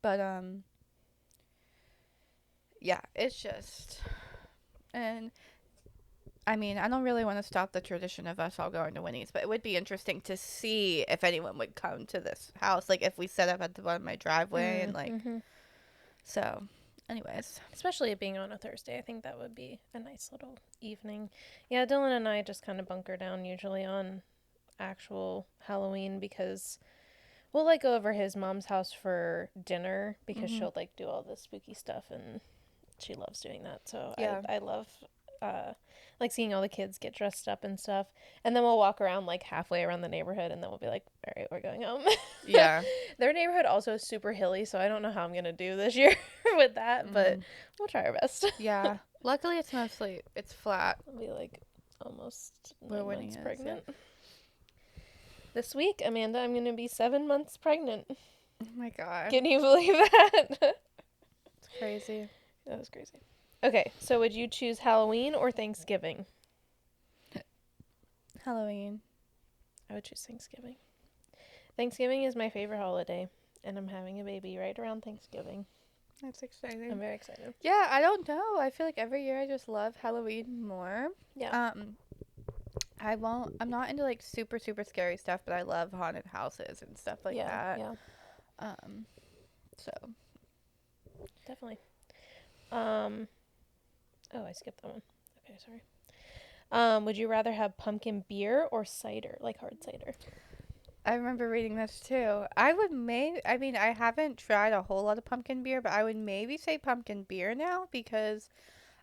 But yeah, it's just, and I mean, I don't really want to stop the tradition of us all going to Winnie's, but it would be interesting to see if anyone would come to this house, like if we set up at the bottom of my driveway and like, so Anyways. Especially it being on a Thursday. I think that would be a nice little evening. Yeah, Dylan and I just kind of bunker down usually on actual Halloween because we'll like go over his mom's house for dinner because she'll like do all the spooky stuff and she loves doing that. So Yeah. I love like seeing all the kids get dressed up and stuff. And then we'll walk around like halfway around the neighborhood and then we'll be like, all right, we're going home. Yeah. Their neighborhood also is super hilly, so I don't know how I'm going to do this year with that, but we'll try our best. Yeah. Luckily it's flat. I'll be like almost We're 9 winning months it, pregnant. Yeah. This week, Amanda, I'm going to be 7 months pregnant. Oh my god. Can you believe that? It's crazy. That was crazy. Okay, so would you choose Halloween or Thanksgiving? Halloween. I would choose Thanksgiving. Thanksgiving is my favorite holiday, and I'm having a baby right around Thanksgiving. That's exciting. I'm very excited. Yeah, I don't know. I feel like every year I just love Halloween more. Yeah. I'm not into like super scary stuff, but I love haunted houses and stuff like that. Yeah. So definitely. Oh, I skipped that one. Okay, sorry. Would you rather have pumpkin beer or cider, like hard cider? I remember reading this too. I haven't tried a whole lot of pumpkin beer, but I would maybe say pumpkin beer now because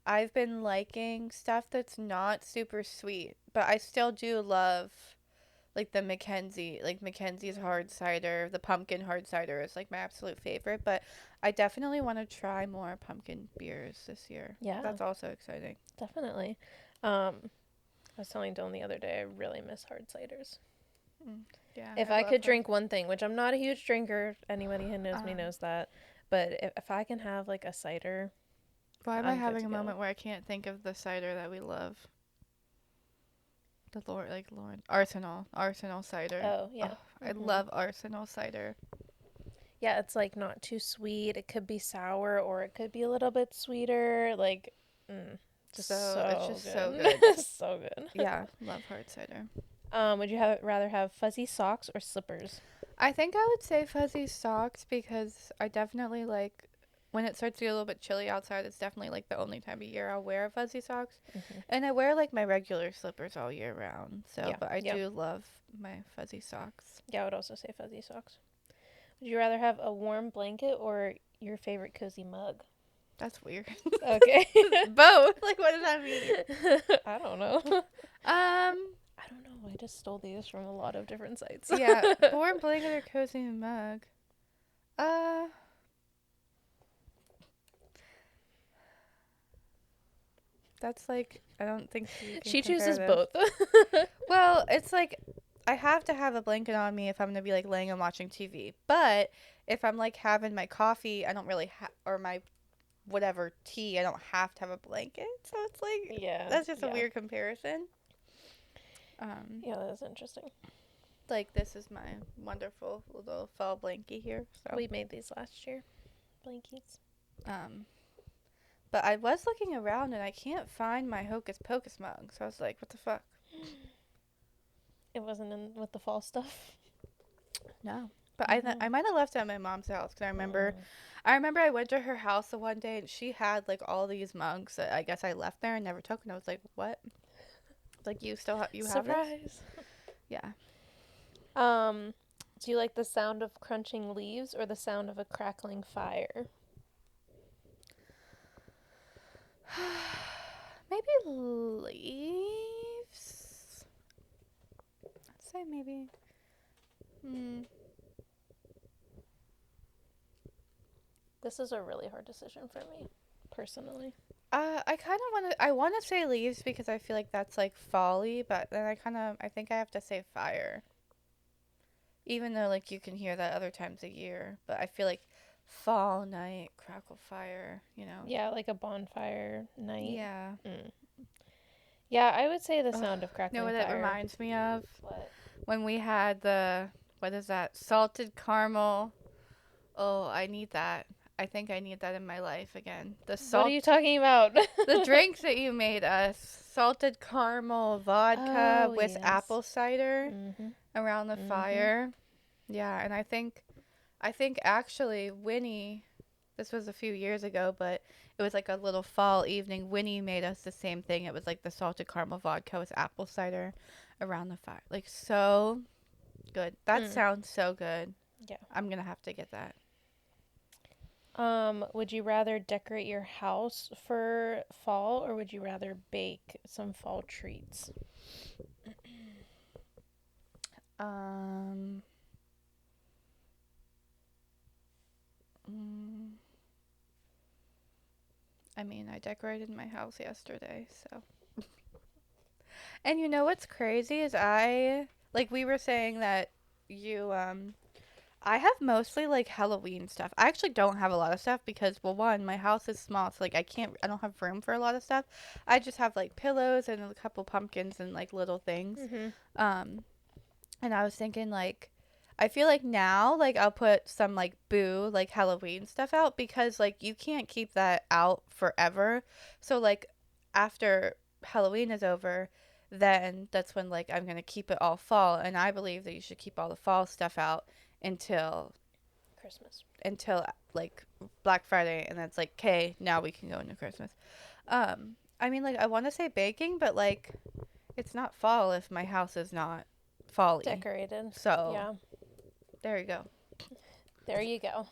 I've been liking stuff that's not super sweet, but I still do love like the Mackenzie's hard cider. The pumpkin hard cider is like my absolute favorite, but I definitely want to try more pumpkin beers this year. Yeah. That's also exciting. Definitely. I was telling Dylan the other day, I really miss hard ciders. Yeah. If I could drink one thing, which I'm not a huge drinker, anybody who knows me knows that, but if I can have like a cider. Why am I having a moment where I can't think of the cider that we love? Arsenal cider. Oh, yeah. I love Arsenal cider. Yeah, it's like not too sweet. It could be sour or it could be a little bit sweeter. Like, it's just so good. So good. Yeah, love hard cider. Would you rather have fuzzy socks or slippers? I think I would say fuzzy socks because I definitely like when it starts to get a little bit chilly outside. It's definitely like the only time of year I'll wear fuzzy socks, and I wear like my regular slippers all year round. So, but I do love my fuzzy socks. Yeah, I would also say fuzzy socks. Would you rather have a warm blanket or your favorite cozy mug? That's weird. Okay. Both. Like, what does that mean? I don't know. I don't know. I just stole these from a lot of different sites. Yeah. Warm blanket or cozy mug? That's like, I don't think she chooses both. Well, it's like, I have to have a blanket on me if I'm going to be like laying and watching TV. But if I'm like having my coffee, I don't really or my whatever tea, I don't have to have a blanket. So it's like, that's just a weird comparison. Yeah, that's interesting. Like, this is my wonderful little fall blankie here. So we made these last year, blankies. But I was looking around and I can't find my Hocus Pocus mug. So I was like, what the fuck? It wasn't in with the fall stuff. No. But I might have left it at my mom's house because I remember I went to her house the one day and she had like all these mugs that I guess I left there and never took, and I was like, what? Like, you still have this? Surprise. Yeah. Do you like the sound of crunching leaves or the sound of a crackling fire? Maybe leaves. I'd say maybe. This is a really hard decision for me, personally. I kind of want to say leaves because I feel like that's like fall-y, but then I think I have to say fire. Even though like you can hear that other times a year, but I feel like fall night, crackle fire, you know. Yeah, like a bonfire night. Yeah. Yeah, I would say the sound of crackling fire. You know what it reminds me of? What? When we had what is that? Salted caramel. Oh, I need that. I think I need that in my life again. What are you talking about? The drinks that you made us. Salted caramel vodka with apple cider around the fire. Yeah, and I think actually Winnie this was a few years ago, but it was like a little fall evening. Winnie made us the same thing. It was like the salted caramel vodka with apple cider around the fire. Like, so good. That sounds so good. Yeah. I'm going to have to get that. Would you rather decorate your house for fall, or would you rather bake some fall treats? I mean, I decorated my house yesterday, so. And you know what's crazy is like we were saying that you, I have mostly like Halloween stuff. I actually don't have a lot of stuff because, well, one, my house is small, so like I don't have room for a lot of stuff. I just have like pillows and a couple pumpkins and like little things. And I was thinking like, I feel like now, like, I'll put some, like, Boo, like, Halloween stuff out because, like, you can't keep that out forever. So, like, after Halloween is over, then that's when, like, I'm going to keep it all fall. And I believe that you should keep all the fall stuff out until Christmas. Until, like, Black Friday. And that's like, okay, now we can go into Christmas. I mean, like, I want to say baking, but, like, it's not fall if my house is not fall decorated. So, yeah. There you go. There you go.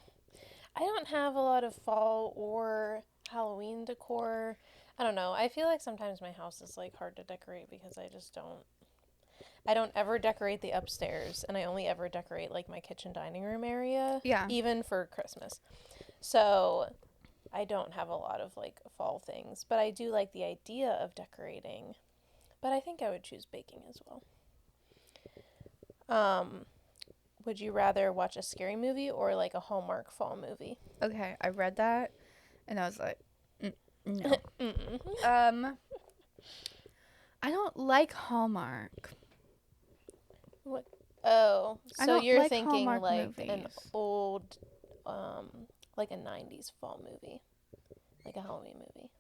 I don't have a lot of fall or Halloween decor. I don't know. I feel like sometimes my house is like hard to decorate because I don't ever decorate the upstairs, and I only ever decorate like my kitchen dining room area. Yeah. Even for Christmas. So I don't have a lot of like fall things, but I do like the idea of decorating. But I think I would choose baking as well. Would you rather watch a scary movie or like a Hallmark fall movie? Okay, I read that and I was like, no. I don't like Hallmark. What? Oh, so you're like thinking Hallmark like movies. an old, like a 90s fall movie, like a Halloween movie.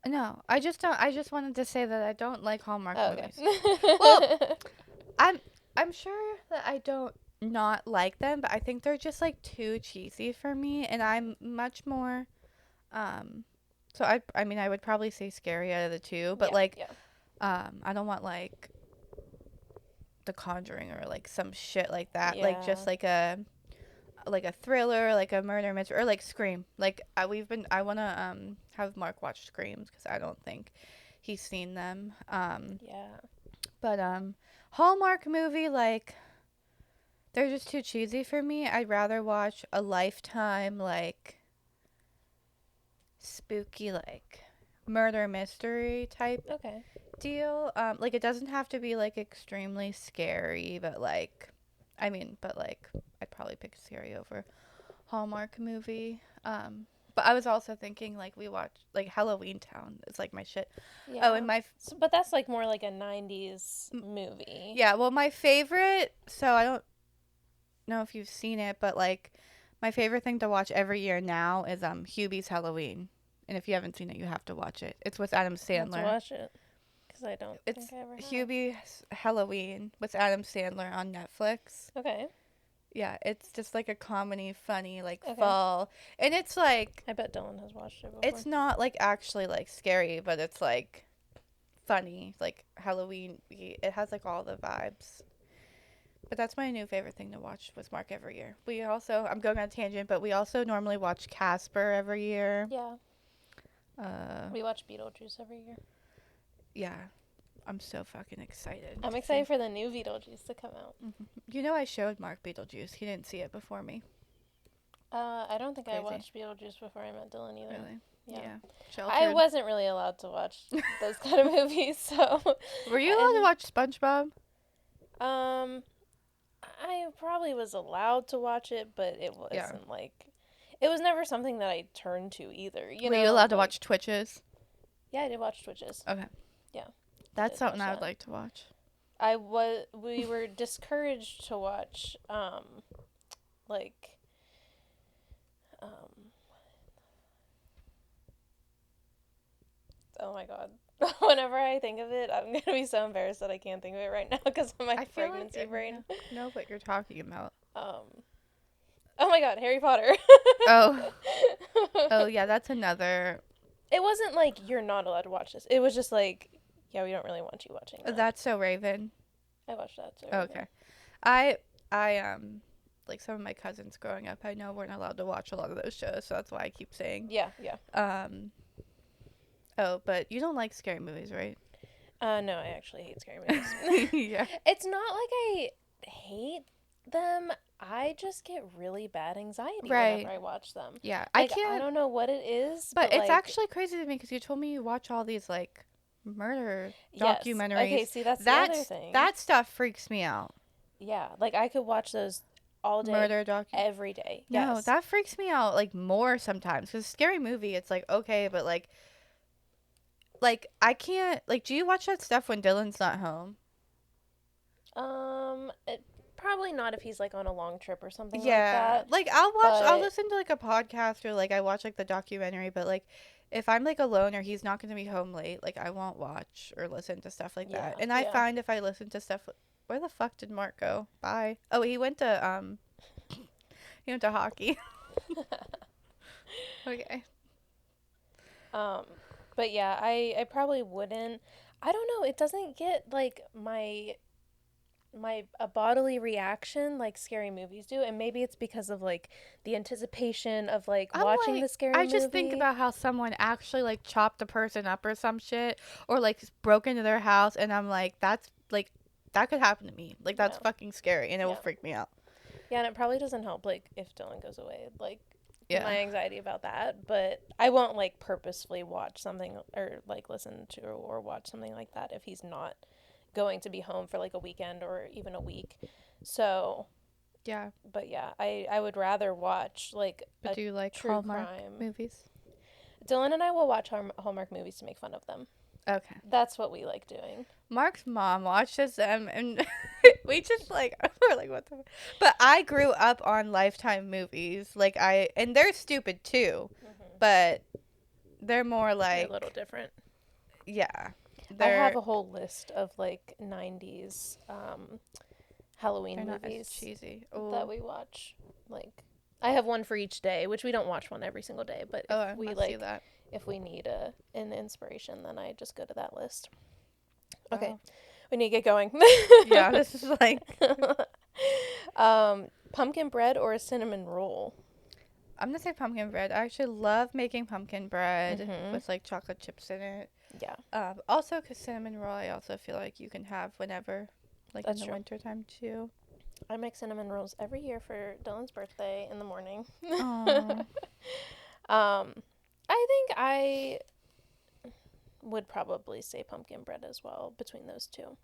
No, I just don't. I just wanted to say that I don't like Hallmark movies. Okay. Well, I'm sure that I don't not like them, but I think they're just like too cheesy for me, and I'm much more so I mean I would probably say scary out of the two, but I don't want like The Conjuring or like some shit like that. Like just like a thriller, like a murder mystery, or like Scream. Like I want to have Mark watch Screams because I don't think he's seen them. But Hallmark movie, like, they're just too cheesy for me. I'd rather watch a Lifetime, like, spooky, like, murder mystery type deal. Like, it doesn't have to be, like, extremely scary, but, like, I'd probably pick scary over Hallmark movie. But I was also thinking, like, we watched, like, Halloween Town. It's, like, my shit. Yeah. Oh, and but that's, like, more like a 90s movie. Yeah, well, my favorite... So, I don't know if you've seen it, but, like, my favorite thing to watch every year now is Hubie's Halloween. And if you haven't seen it, you have to watch it. It's with Adam Sandler. I have to watch it. Because I don't think I ever have. Hubie's Halloween with Adam Sandler on Netflix. Okay. Yeah, it's just like a comedy, funny, like fall. And it's like... I bet Dylan has watched it before. It's not like actually like scary, but it's like funny, like Halloween. It has like all the vibes. But that's my new favorite thing to watch with Mark every year. We also, I'm going on a tangent, but we also normally watch Casper every year. Yeah. We watch Beetlejuice every year. Yeah. I'm so fucking excited. I'm excited for the new Beetlejuice to come out. Mm-hmm. You know, I showed Mark Beetlejuice. He didn't see it before me. I don't think I watched Beetlejuice before I met Dylan either. Really? Yeah. Sheltered. I wasn't really allowed to watch those kind of movies, so. Were you allowed to watch SpongeBob? I probably was allowed to watch it, but it wasn't like. It was never something that I turned to either. Were you allowed to watch Twitches? Yeah, I did watch Twitches. Okay. Yeah. That's something I would like to watch. We were discouraged to watch, oh my God. Whenever I think of it, I'm going to be so embarrassed that I can't think of it right now because of my pregnancy brain. I know what you're talking about. Oh my God, Harry Potter. Oh. Oh, yeah, that's another. It wasn't like, you're not allowed to watch this. It was just like, yeah, we don't really want you watching that. That's So Raven. I watched that, so. Okay. I like some of my cousins growing up, I know weren't allowed to watch a lot of those shows, so that's why I keep saying. Yeah, yeah. Oh, but you don't like scary movies, right? No, I actually hate scary movies. Yeah. It's not like I hate them. I just get really bad anxiety whenever I watch them. Yeah, like, I don't know what it is, but it's like, actually crazy to me because you told me you watch all these like murder documentaries. Okay, see, that's the other thing. That stuff freaks me out. Yeah, like I could watch those all day, murder every day. No, Yes. that freaks me out like more sometimes because scary movie, it's like okay, but like I can't like. Do you watch that stuff when Dylan's not home? Probably not if he's like on a long trip or something like Yeah, that. like I'll listen to like a podcast or like I watch like the documentary, but like if I'm like alone or he's not going to be home late, like I won't watch or listen to stuff like that. And I find if I listen to stuff, where the fuck did Mark go? Bye. Oh, he went to hockey. Okay. But yeah, I probably wouldn't. I don't know. It doesn't get like a bodily reaction like scary movies do, and maybe it's because of like the anticipation of like watching the scary movie. I just think about how someone actually like chopped a person up or some shit, or like broke into their house, and I'm like, that's like that could happen to me. Like that's fucking scary, and it will freak me out. Yeah, and it probably doesn't help like if Dylan goes away, like my anxiety about that. But I won't like purposefully watch something or like listen to or watch something like that if he's not going to be home for like a weekend or even a week. So yeah, but yeah, I would rather watch like but do you like true Hallmark crime movies? Dylan and I will watch Hallmark movies to make fun of them. Okay, that's what we like doing. Mark's mom watches them, and we just like we're like what the. But I grew up on Lifetime movies, and they're stupid too, but they're more like they're a little different. Yeah. I have a whole list of like 90s Halloween movies. Not as cheesy. That we watch. Like I have one for each day, which we don't watch one every single day, but if we like that. If we need an inspiration, then I just go to that list. Wow. Okay. We need to get going. Yeah, this is like pumpkin bread or a cinnamon roll? I'm gonna say pumpkin bread. I actually love making pumpkin bread with like chocolate chips in it. Yeah. Also, because cinnamon roll, I also feel like you can have whenever, like that's in the wintertime too. I make cinnamon rolls every year for Dylan's birthday in the morning. I think I would probably say pumpkin bread as well between those two.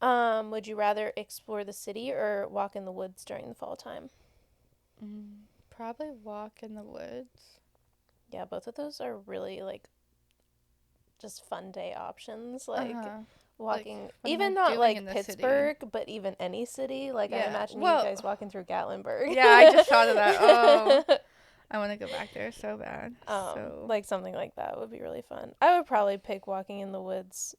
Would you rather explore the city or walk in the woods during the fall time? Probably walk in the woods. Yeah, both of those are really like just fun day options. Like walking, like, even not like Pittsburgh, but even any city. Like I imagine you guys walking through Gatlinburg. Yeah, I just thought of that. Oh, I want to go back there so bad. Like something like that would be really fun. I would probably pick walking in the woods,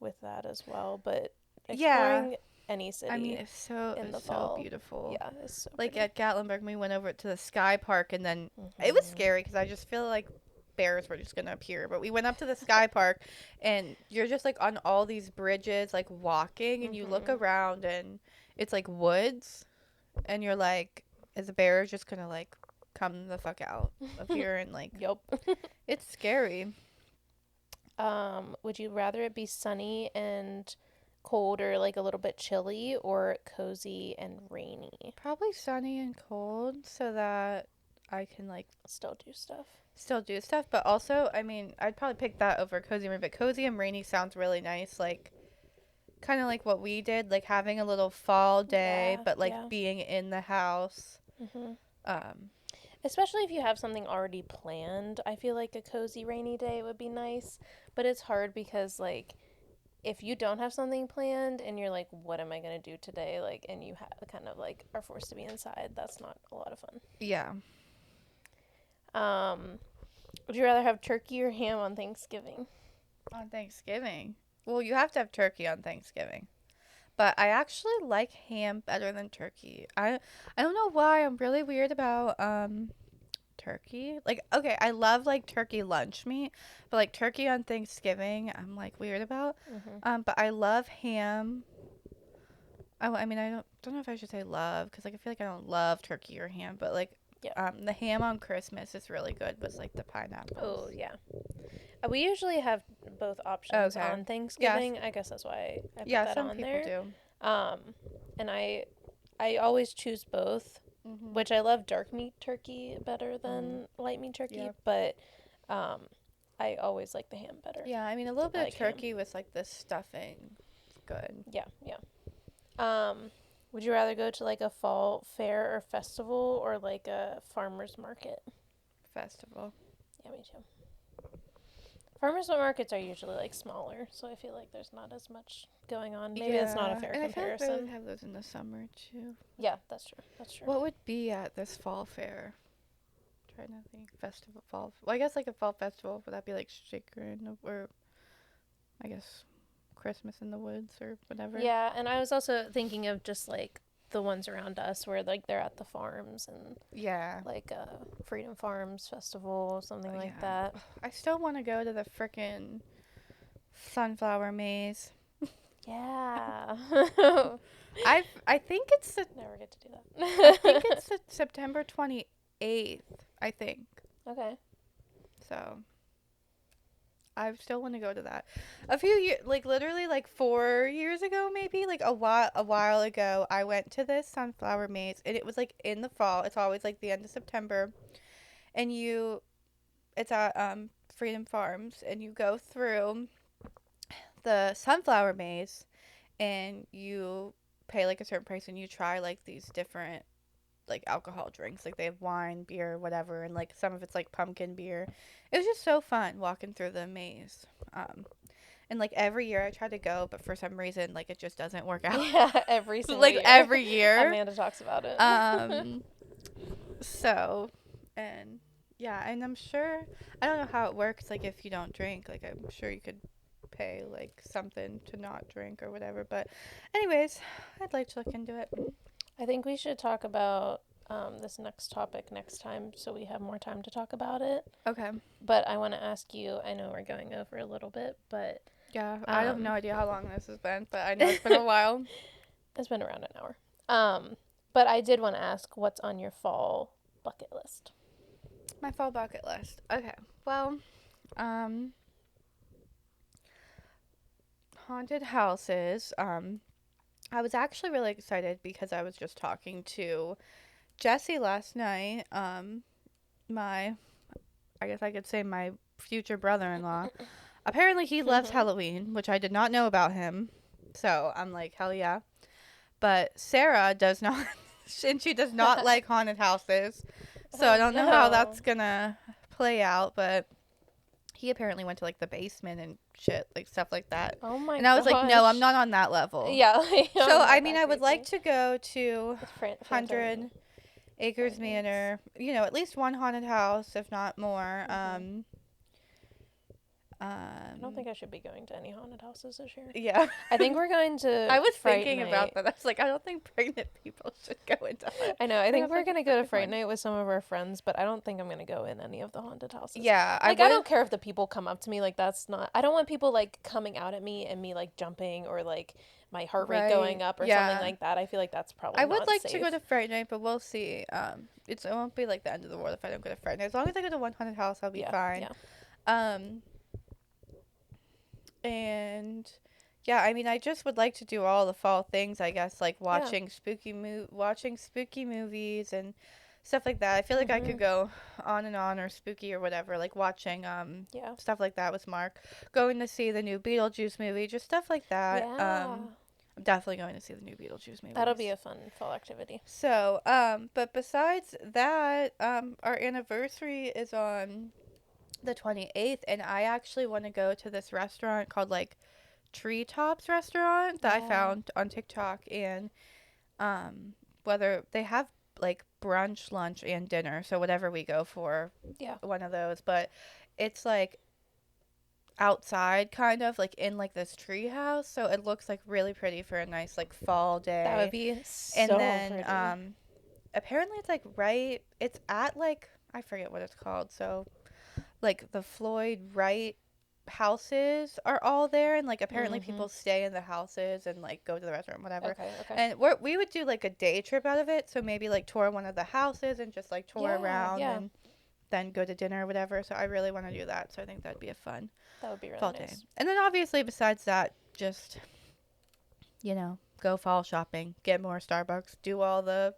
with that as well. But exploring any city. I mean, it's so beautiful. Yeah, it's so like pretty. at Gatlinburg, we went over to the Sky Park, and then it was scary because I just feel like bears were just gonna appear. But we went up to the Sky Park, and you're just like on all these bridges, like walking, and you look around, and it's like woods, and you're like, is a bear just gonna like come the fuck out of here and like Yep. It's scary. Would you rather it be sunny and cold or like a little bit chilly or cozy and rainy? Probably sunny and cold so that I can like still do stuff, but also I mean I'd probably pick that over cozy and rainy, but cozy and rainy sounds really nice, like kind of like what we did, like having a little fall day but like being in the house. Especially if you have something already planned. I feel like a cozy rainy day would be nice, but it's hard because like if you don't have something planned and you're like, what am I going to do today? Like, and you kind of like are forced to be inside. That's not a lot of fun. Yeah. Would you rather have turkey or ham on Thanksgiving? On Thanksgiving? Well, you have to have turkey on Thanksgiving. But I actually like ham better than turkey. I don't know why. I'm really weird about turkey. Like, okay, I love like turkey lunch meat, but like turkey on Thanksgiving, I'm like weird about. But I love ham. I mean, I don't know if I should say love, because like I feel like I don't love turkey or ham, but like the ham on Christmas is really good with like the pineapples. Oh yeah. We usually have both options on Thanksgiving. I guess that's why I put that on there. Yeah, some people do. And I always choose both, which I love dark meat turkey better than light meat turkey, but I always like the ham better. Yeah, I mean a little bit of turkey with like the stuffing, good. Yeah. Would you rather go to like a fall fair or festival or like a farmer's market? Festival. Yeah, me too. Farmers markets are usually like smaller, so I feel like there's not as much going on. Maybe it's not a fair comparison. I feel like they have those in the summer too. Yeah, that's true. That's true. What would be at this fall fair? Try to think. Festival fall. Well, I guess like a fall festival. Would that be like Shaker or I guess Christmas in the Woods or whatever? Yeah, and I was also thinking of just like the ones around us where like they're at the farms and like Freedom Farms Festival, something like that. I still want to go to the frickin' sunflower maze. Yeah. I think it's never get to do that. I think it's September 28th, I think. Okay. So I still want to go to that. A few years, like literally like 4 years ago, maybe like a while ago, I went to this sunflower maze, and it was like in the fall. It's always like the end of September, and it's at Freedom Farms, and you go through the sunflower maze, and you pay like a certain price, and you try like these different like alcohol drinks, like they have wine, beer, whatever, and like some of it's like pumpkin beer. It was just so fun walking through the maze. And like every year I try to go, but for some reason like it just doesn't work out. Yeah, every single like year. every year. Amanda talks about it. So, and yeah, and I'm sure I don't know how it works. Like if you don't drink, like I'm sure you could pay like something to not drink or whatever. But, anyways, I'd like to look into it. I think we should talk about this next topic next time so we have more time to talk about it. Okay. But I want to ask you, I know we're going over a little bit, but... Yeah, I have no idea how long this has been, but I know it's been a while. It's been around an hour. But I did want to ask, what's on your fall bucket list? My fall bucket list. Okay. Well, haunted houses. I was actually really excited because I was just talking to Jesse last night. I guess I could say my future brother-in-law. Apparently he loves Halloween, which I did not know about him. So I'm like, hell yeah. But Sarah does not, and she does not like haunted houses. So I don't know how that's gonna play out, but he apparently went to like the basement and shit, like stuff like that. Oh my god. And I was like, no, I'm not on that level. Yeah. So I mean, I would like to go to 100 Acres Manor, at least one haunted house, if not more. I don't think I should be going to any haunted houses this year. Yeah. I think we're going to I was Fright thinking Night. about that. I was like, I don't think pregnant people should go into it. I know. I think we're going to go to Fright Night with some of our friends, but I don't think I'm going to go in any of the haunted houses. Yeah. I don't care if the people come up to me. Like, that's not... I don't want people, like, coming out at me and me, like, jumping or, like, my heart rate going up or something like that. I feel like that's probably I would not like safe. to go to Fright Night, but we'll see. It won't be, like, the end of the world if I don't go to Fright Night. As long as I go to one haunted house, I'll be fine. Yeah. And yeah, I mean, I just would like to do all the fall things, I guess, like watching spooky movies and stuff like that. I feel like I could go on and on, or spooky or whatever, like watching stuff like that with Mark, going to see the new Beetlejuice movie, just stuff like that. Yeah. I'm definitely going to see the new Beetlejuice movie. That'll be a fun fall activity. So, but besides that, our anniversary is on the 28th, and I actually want to go to this restaurant called like Treetops Restaurant that I found on TikTok, and whether they have like brunch, lunch, and dinner, so whatever we go for, one of those. But it's like outside, kind of like in like this tree house, so it looks like really pretty for a nice like fall day. That would be so and then pretty. apparently it's at like, I forget what it's called, so like the Floyd Wright houses are all there, and like apparently people stay in the houses and like go to the restaurant, whatever. Okay. And we would do like a day trip out of it, so maybe like tour one of the houses and just like tour around and then go to dinner or whatever. So I really want to do that, so I think that'd be a fun That would be really fall nice. day. And then obviously besides that, just go fall shopping, get more Starbucks, do all the,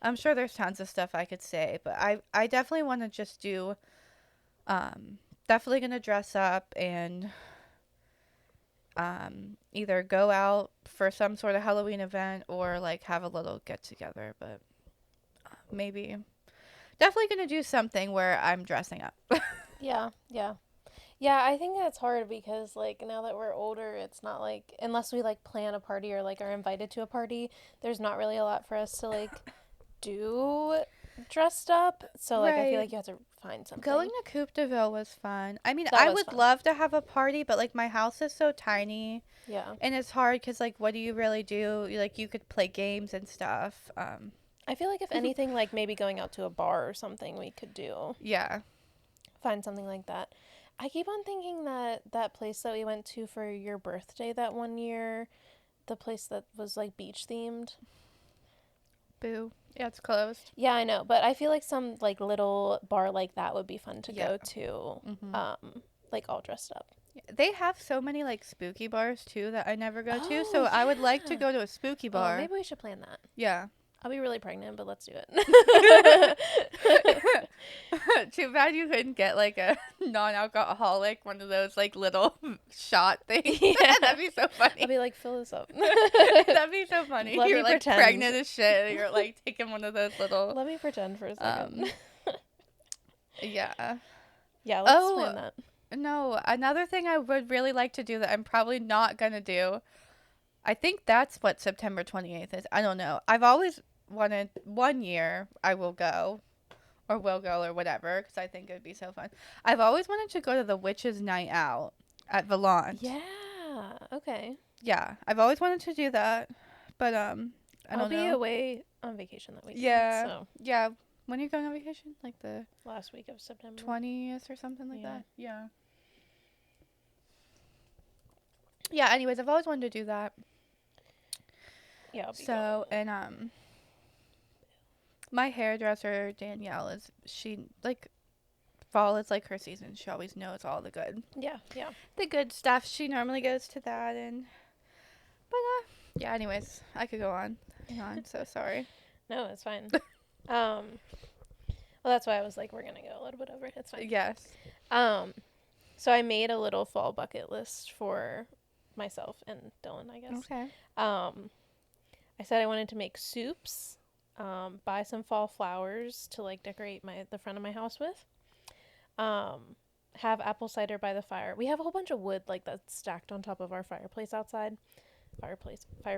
I'm sure there's tons of stuff I could say, but I definitely want to just do, definitely gonna dress up and either go out for some sort of Halloween event or like have a little get together, but maybe definitely gonna do something where I'm dressing up. Yeah. Yeah, I think that's hard because like now that we're older, it's not like unless we like plan a party or like are invited to a party, there's not really a lot for us to like do dressed up. So like I feel like you have to find something. Going to Coupe de Ville was fun. I mean, That I was would fun. love to have a party, but like my house is so tiny. Yeah. And it's hard because like what do you really do? Like you could play games and stuff. I feel like if anything, like maybe going out to a bar or something we could do. Yeah. Find something like that. I keep on thinking that place that we went to for your birthday that one year, the place that was like beach themed. Boo. Yeah, it's closed. Yeah, I know, but I feel like some like little bar like that would be fun to go to. Like all dressed up. They have so many like spooky bars too that I never go to, so I would like to go to a spooky bar. Maybe we should plan that. Yeah. I'll be really pregnant, but let's do it. Too bad you couldn't get like a non-alcoholic, one of those like little shot things. Yeah. That'd be so funny. I'll be like, fill this up. That'd be so funny. Let You're me like pretend. pregnant as shit. And you're like taking one of those little. Let me pretend for a second. Yeah. Yeah, let's plan that. No, another thing I would really like to do that I'm probably not gonna do. I think that's what September 28th is. I don't know. I've always wanted, one year I will go or whatever, because I think it would be so fun. I've always wanted to go to the Witches Night Out at Valant. Yeah. Okay. Yeah, I've always wanted to do that, but I don't know. I'll be away on vacation that weekend. Yeah. So Yeah. When are you going on vacation? Like the last week of September. 20th or something like that? Yeah. Yeah, anyways, I've always wanted to do that. Yeah, I'll be So, and my hairdresser Danielle fall is like her season. She always knows all the good. Yeah. The good stuff. She normally goes to that, and but yeah, anyways, I could go on. I'm so sorry. No, it's fine. Well, that's why I was like, we're gonna go, whatever. It's fine. Yes. So I made a little fall bucket list for myself and Dylan, I guess. Okay. I said I wanted to make soups, buy some fall flowers to like decorate the front of my house with. Have apple cider by the fire. We have a whole bunch of wood like that's stacked on top of our fireplace outside. Fire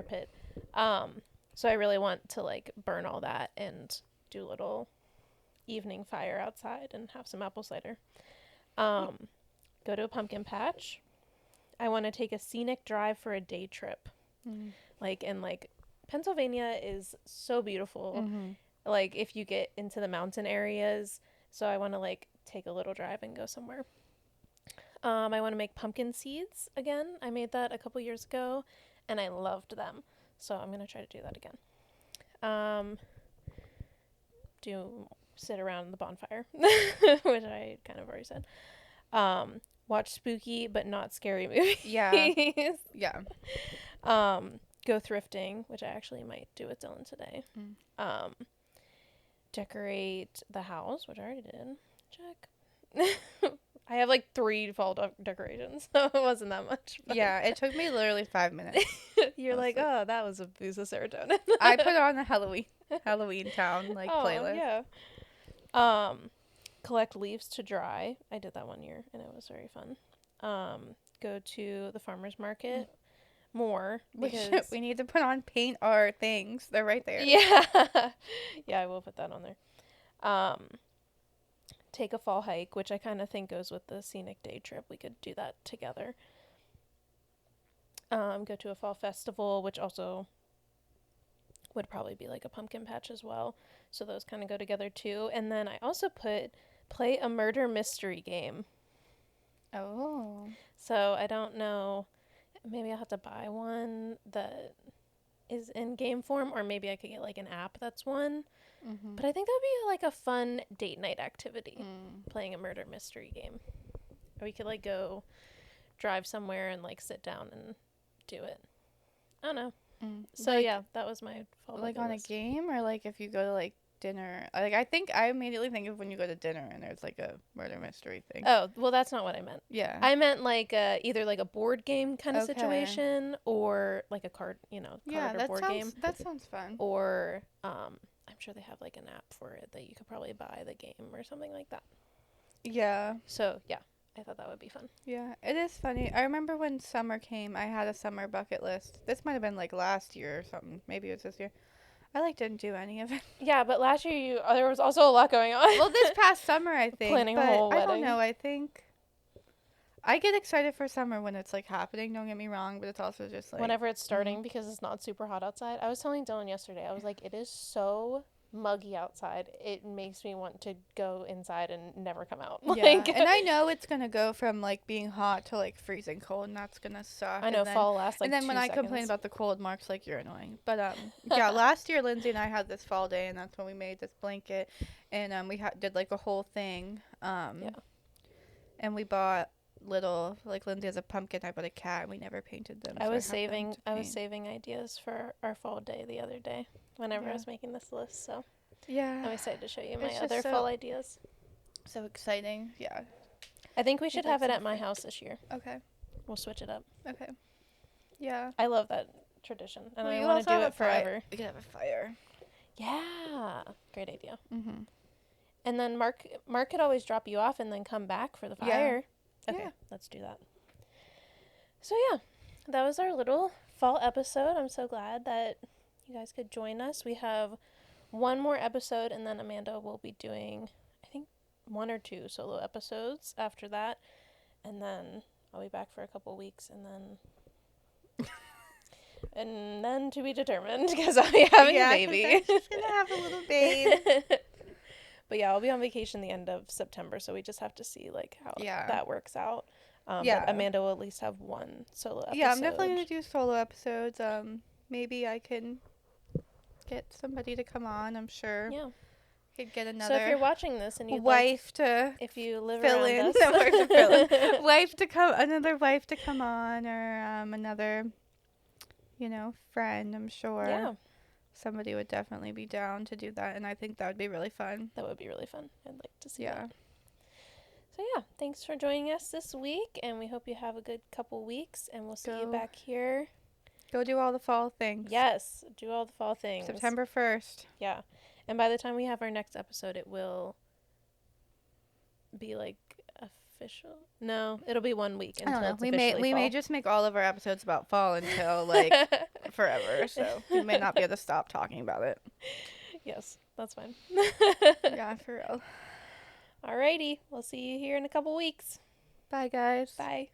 pit. So I really want to like burn all that and do a little evening fire outside and have some apple cider. Go to a pumpkin patch. I want to take a scenic drive for a day trip. Like Pennsylvania is so beautiful. Like if you get into the mountain areas, so I want to like take a little drive and go somewhere. I want to make pumpkin seeds again. I made that a couple years ago and I loved them. So I'm going to try to do that again. Sit around the bonfire, which I kind of already said. Watch spooky but not scary movies. Yeah. Yeah. Go thrifting, which I actually might do with Dylan today. Decorate the house, which I already did. Check. I have like 3 fall decorations, so it wasn't that much. But Yeah, it took me literally 5 minutes. You're like, oh, that was a boost of serotonin. I put on a Halloween Town like playlist. Yeah. Collect leaves to dry. I did that one year and it was very fun. Go to the farmer's market more because We need to put on paint our things. They're right there. yeah. Yeah, I will put that on there. take a fall hike, which I kind of think goes with the scenic day trip. We could do that together. Go to a fall festival, which also would probably be like a pumpkin patch as well. So those kind of go together too. And then I also play a murder mystery game. Oh. So I don't know. Maybe I'll have to buy one that is in game form, or maybe I could get like an app that's one. Mm-hmm. But I think that would be like a fun date night activity, playing a murder mystery game. Or we could like go drive somewhere and like sit down and do it. I don't know. So like, yeah, that was my fall. Like on list. A game, or like if you go to like dinner. Like I immediately think of when you go to dinner and there's like a murder mystery thing. Oh, well, that's not what I meant. Yeah. I meant like either like a board game kind of situation, or like a card, or board game. That sounds fun. Or I'm sure they have like an app for it that you could probably buy the game or something like that. Yeah. So yeah, I thought that would be fun. Yeah, it is funny. I remember when summer came, I had a summer bucket list. This might have been like last year or something. Maybe it was this year. I like didn't do any of it. Yeah, but last year there was also a lot going on. Well, this past summer I think. Planning a whole wedding. I don't know. I think I get excited for summer when it's like happening. Don't get me wrong, but it's also just like whenever it's starting because it's not super hot outside. I was telling Dylan yesterday. I was like, it is so muggy outside. It makes me want to go inside and never come out. Yeah, and I know it's gonna go from like being hot to like freezing cold, and that's gonna suck. I know, fall lasts like 2 seconds. And then when I complain about the cold, Mark's like, you're annoying. But yeah, last year Lindsay and I had this fall day, and that's when we made this blanket, and we did like a whole thing. And we bought little, like Lindsay has a pumpkin, I bought a cat, and we never painted them. I was saving ideas for our fall day the other day whenever I was making this list, so yeah, I'm excited to show you my other fall ideas. So exciting. Yeah, I think we should have it at my house this year. Okay, we'll switch it up. Okay. Yeah, I love that tradition, and I want to do it forever. We could have a fire. Yeah, great idea. And then Mark could always drop you off and then come back for the fire. Okay, let's do that. So yeah, that was our little fall episode. I'm so glad that you guys could join us. We have one more episode, and then Amanda will be doing, I think, 1 or 2 solo episodes after that. And then I'll be back for a couple weeks, and then to be determined, because I'll be having a baby. She's gonna have a little babe. But yeah, I'll be on vacation the end of September, so we just have to see like how that works out. But Amanda will at least have 1 solo episode. Yeah, I'm definitely gonna do solo episodes. Maybe I can get somebody to come on. I'm sure. Yeah. Could get another. So if you're watching this and you'd if you live fill around in, us, another wife to come on, or another, friend. I'm sure. Yeah. Somebody would definitely be down to do that, and I think that would be really fun. That would be really fun. I'd like to see that. So yeah, thanks for joining us this week, and we hope you have a good couple weeks, and we'll see you back here. Go do all the fall things. Yes, do all the fall things. September 1st. Yeah. And by the time we have our next episode, it will be like official. No, it'll be 1 week until it's officially fall. We may just make all of our episodes about fall until like forever. So we may not be able to stop talking about it. Yes, that's fine. Yeah, for real. Alrighty, we'll see you here in a couple weeks. Bye, guys. Bye.